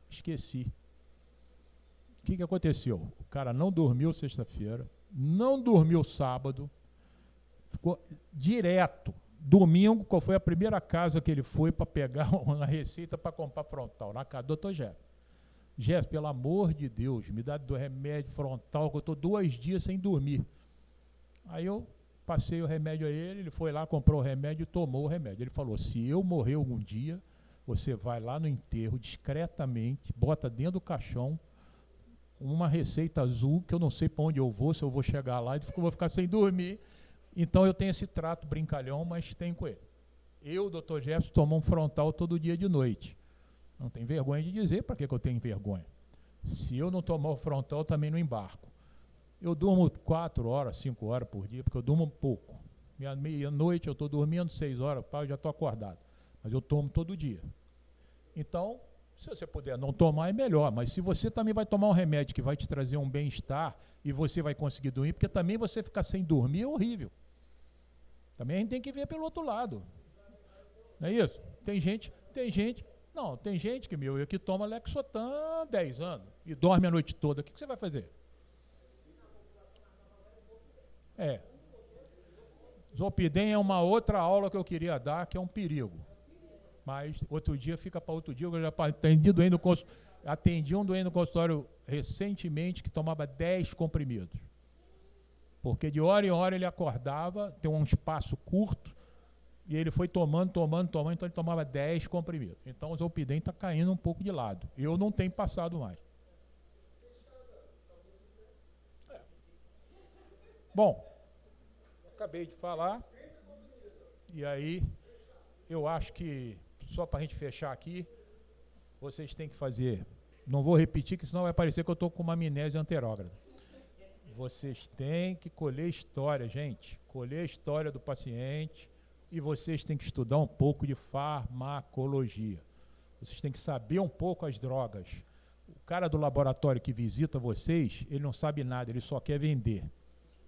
esqueci. O que aconteceu? O cara não dormiu sexta-feira, não dormiu sábado, ficou direto. Domingo, qual foi a primeira casa que ele foi para pegar uma receita para comprar frontal? Na casa do Dr. Jeff. Jeff, pelo amor de Deus, me dá do remédio frontal, que eu estou 2 dias sem dormir. Aí eu passei o remédio a ele, ele foi lá, comprou o remédio e tomou o remédio. Ele falou, se eu morrer algum dia, você vai lá no enterro, discretamente, bota dentro do caixão uma receita azul, que eu não sei para onde eu vou, se eu vou chegar lá, e vou ficar sem dormir. Então eu tenho esse trato brincalhão, mas tenho com ele. Eu, Dr. Jefferson, tomo um frontal todo dia de noite. Não tenho vergonha de dizer, para que eu tenho vergonha? Se eu não tomar o frontal, eu também não embarco. Eu durmo 4 horas, 5 horas por dia, porque eu durmo pouco. Meia-noite eu estou dormindo, 6 horas, eu já estou acordado. Mas eu tomo todo dia. Então, se você puder não tomar, é melhor. Mas se você também vai tomar um remédio que vai te trazer um bem-estar e você vai conseguir dormir, porque também você ficar sem dormir é horrível. Também a gente tem que ver pelo outro lado. Não é isso? Tem gente que toma Lexotan há 10 anos e dorme a noite toda. O que você vai fazer? Zolpidem é uma outra aula que eu queria dar, que é um perigo. Mas outro dia fica para outro dia. Eu já atendi um doente no consultório recentemente que tomava 10 comprimidos. Porque de hora em hora ele acordava, tem um espaço curto, e ele foi tomando, então ele tomava 10 comprimidos. Então o Zolpidem está caindo um pouco de lado. Eu não tenho passado mais. Bom, acabei de falar, e aí eu acho que, só para a gente fechar aqui, vocês têm que fazer, não vou repetir, que senão vai parecer que eu estou com uma amnésia anterógrada. Vocês têm que colher história, gente, colher a história do paciente, e vocês têm que estudar um pouco de farmacologia. Vocês têm que saber um pouco as drogas. O cara do laboratório que visita vocês, ele não sabe nada, ele só quer vender.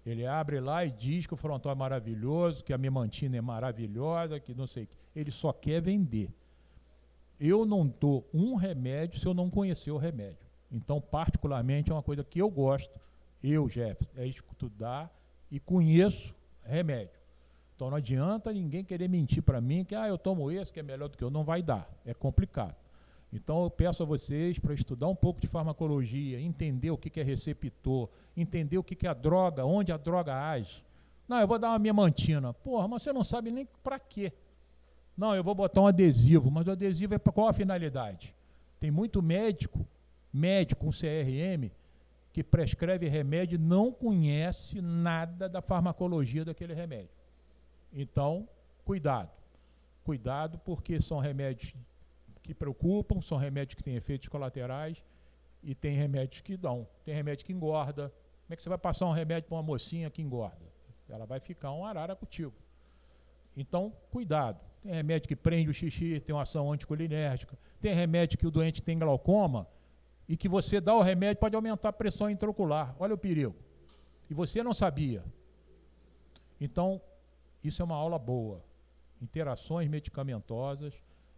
Ele abre lá e diz que o frontal é maravilhoso, que a memantina é maravilhosa, que não sei o que. Ele só quer vender. Eu não dou um remédio se eu não conhecer o remédio. Então, particularmente, é uma coisa que eu gosto, Jefferson, é estudar e conheço remédio. Então não adianta ninguém querer mentir para mim que eu tomo esse que é melhor do que eu. Não vai dar, é complicado. Então eu peço a vocês para estudar um pouco de farmacologia, entender o que é receptor, entender o que é a droga, onde a droga age. Não, eu vou dar uma memantina. Porra, mas você não sabe nem para quê. Não, eu vou botar um adesivo, mas o adesivo é para qual a finalidade? Tem muito médico com CRM, que prescreve remédio e não conhece nada da farmacologia daquele remédio. Então, cuidado. Cuidado, porque são remédios que preocupam, são remédios que têm efeitos colaterais e tem remédios que dão. Tem remédio que engorda. Como é que você vai passar um remédio para uma mocinha que engorda? Ela vai ficar um arara contigo. Então, cuidado. Tem remédio que prende o xixi, tem uma ação anticolinérgica. Tem remédio que o doente tem glaucoma, e que você dá o remédio pode aumentar a pressão intraocular. Olha o perigo. E você não sabia. Então, isso é uma aula boa. Interações medicamentosas,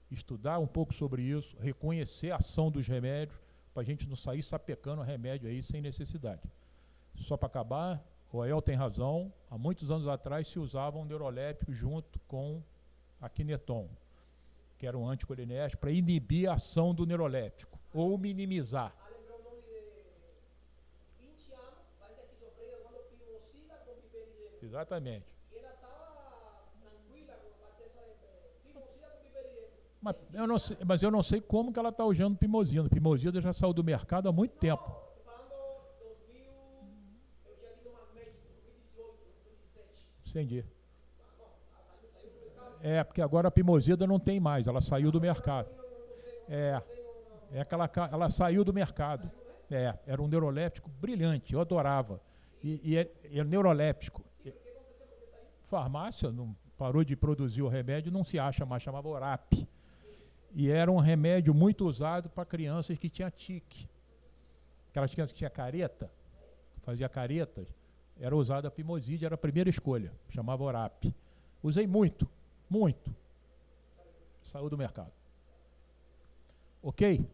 estudar um pouco sobre isso, reconhecer a ação dos remédios, para a gente não sair sapecando remédio aí sem necessidade. Só para acabar, o Ael tem razão, há muitos anos atrás se usava um neuroléptico junto com a Kineton, que era um anticolinérgico, para inibir a ação do neuroléptico, ou minimizar. Lembrou o nome de 20 anos, vai ter que sofrer tomando pimosina com piperidina. Exatamente. E ela estava tranquila com a essa pimosina com piperidina. Mas eu não sei como que ela está usando pimosina. Pimosina já saiu do mercado há muito tempo. Estou falando 2000, eu já tive uma médica em 2018, 2017. Entendi. É, porque agora a pimosina não tem mais, ela saiu do mercado. Ela saiu do mercado. Era um neuroléptico brilhante, eu adorava. E é neuroléptico. Farmácia não parou de produzir o remédio, não se acha mais, chamava Orap. E era um remédio muito usado para crianças que tinham tique. Aquelas crianças que tinham careta, fazia caretas, era usada a pimoside, era a primeira escolha, chamava Orap. Usei muito. Saiu do mercado. Ok?